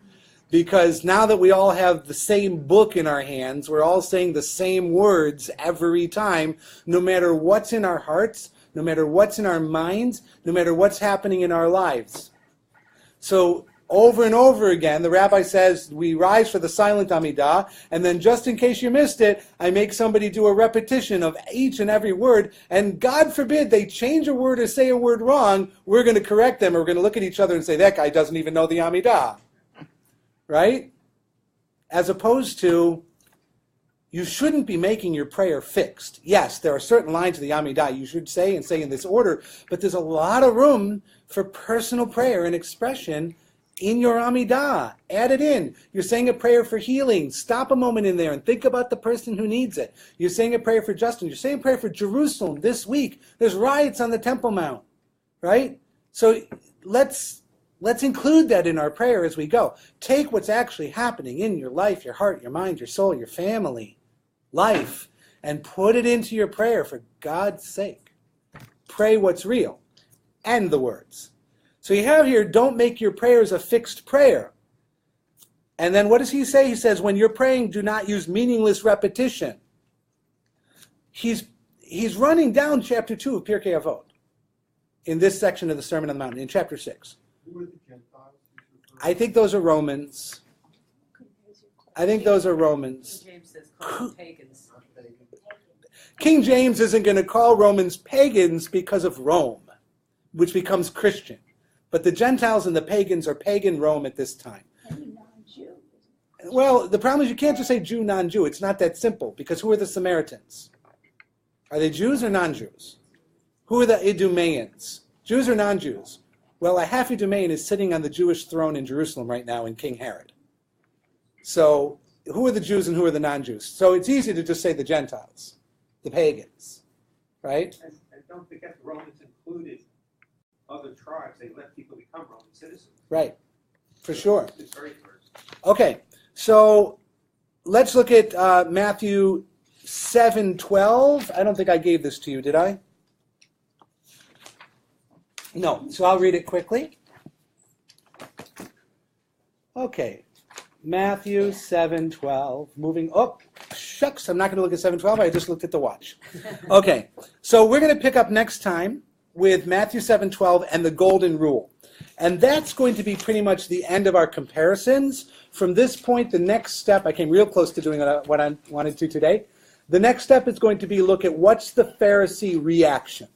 Because now that we all have the same book in our hands, we're all saying the same words every time, no matter what's in our hearts, no matter what's in our minds, no matter what's happening in our lives. So over and over again, the rabbi says, we rise for the silent Amidah, and then just in case you missed it, I make somebody do a repetition of each and every word, and God forbid they change a word or say a word wrong, we're going to correct them, or we're going to look at each other and say, that guy doesn't even know the Amidah. Right? As opposed to, you shouldn't be making your prayer fixed. Yes, there are certain lines of the Amidah you should say and say in this order, but there's a lot of room for personal prayer and expression in your Amidah. Add it in. You're saying a prayer for healing. Stop a moment in there and think about the person who needs it. You're saying a prayer for Justin. You're saying a prayer for Jerusalem this week. There's riots on the Temple Mount. Right? So let's include that in our prayer as we go. Take what's actually happening in your life, your heart, your mind, your soul, your family, life, and put it into your prayer for God's sake. Pray what's real. And the words. So you have here, don't make your prayers a fixed prayer. And then what does he say? He says, when you're praying, do not use meaningless repetition. He's running down chapter 2 of Pirkei Avot in this section of the Sermon on the Mount, in chapter 6. Who are the Gentiles? I think those are Romans. King James says call them pagans. King James isn't going to call Romans pagans because of Rome, which becomes Christian. But the Gentiles and the pagans are pagan Rome at this time. Any non-Jew. Well, the problem is you can't just say Jew, non-Jew. It's not that simple, because who are the Samaritans? Are they Jews or non-Jews? Who are the Idumeans? Jews or non-Jews? Well, a half Idumean is sitting on the Jewish throne in Jerusalem right now in King Herod. So who are the Jews and who are the non-Jews? So it's easy to just say the Gentiles, the pagans, right? And don't forget the Romans included other tribes. They let people become Roman citizens. Right, for sure. It's very first. Okay, so let's look at Matthew 7:12. I don't think I gave this to you, did I? No, so I'll read it quickly. Okay, Matthew 7:12. Moving up. Shucks, I'm not going to look at 7:12. I just looked at the watch. Okay, so we're going to pick up next time with Matthew 7:12 and the golden rule. And that's going to be pretty much the end of our comparisons. From this point, the next step, I came real close to doing what I wanted to today. The next step is going to be look at what's the Pharisee reaction.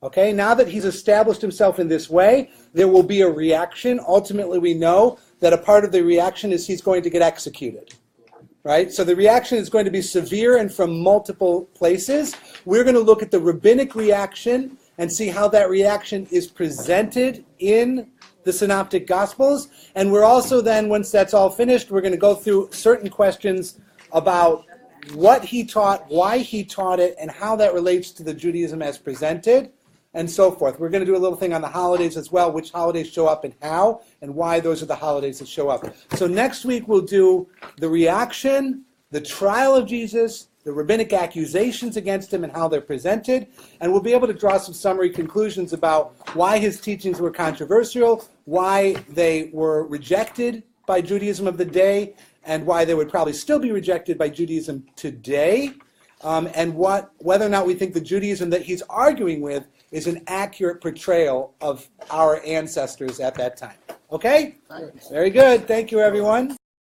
Okay, now that he's established himself in this way, there will be a reaction. Ultimately, we know that a part of the reaction is he's going to get executed. right? So the reaction is going to be severe and from multiple places. We're going to look at the rabbinic reaction and see how that reaction is presented in the Synoptic Gospels. And we're also then, once that's all finished, we're going to go through certain questions about what he taught, why he taught it, and how that relates to the Judaism as presented, and so forth. We're going to do a little thing on the holidays as well, which holidays show up and how, and why those are the holidays that show up. So next week we'll do the reaction, the trial of Jesus, the rabbinic accusations against him and how they're presented, and we'll be able to draw some summary conclusions about why his teachings were controversial, why they were rejected by Judaism of the day, and why they would probably still be rejected by Judaism today, and whether or not we think the Judaism that he's arguing with is an accurate portrayal of our ancestors at that time. Okay? Very good. Thank you, everyone.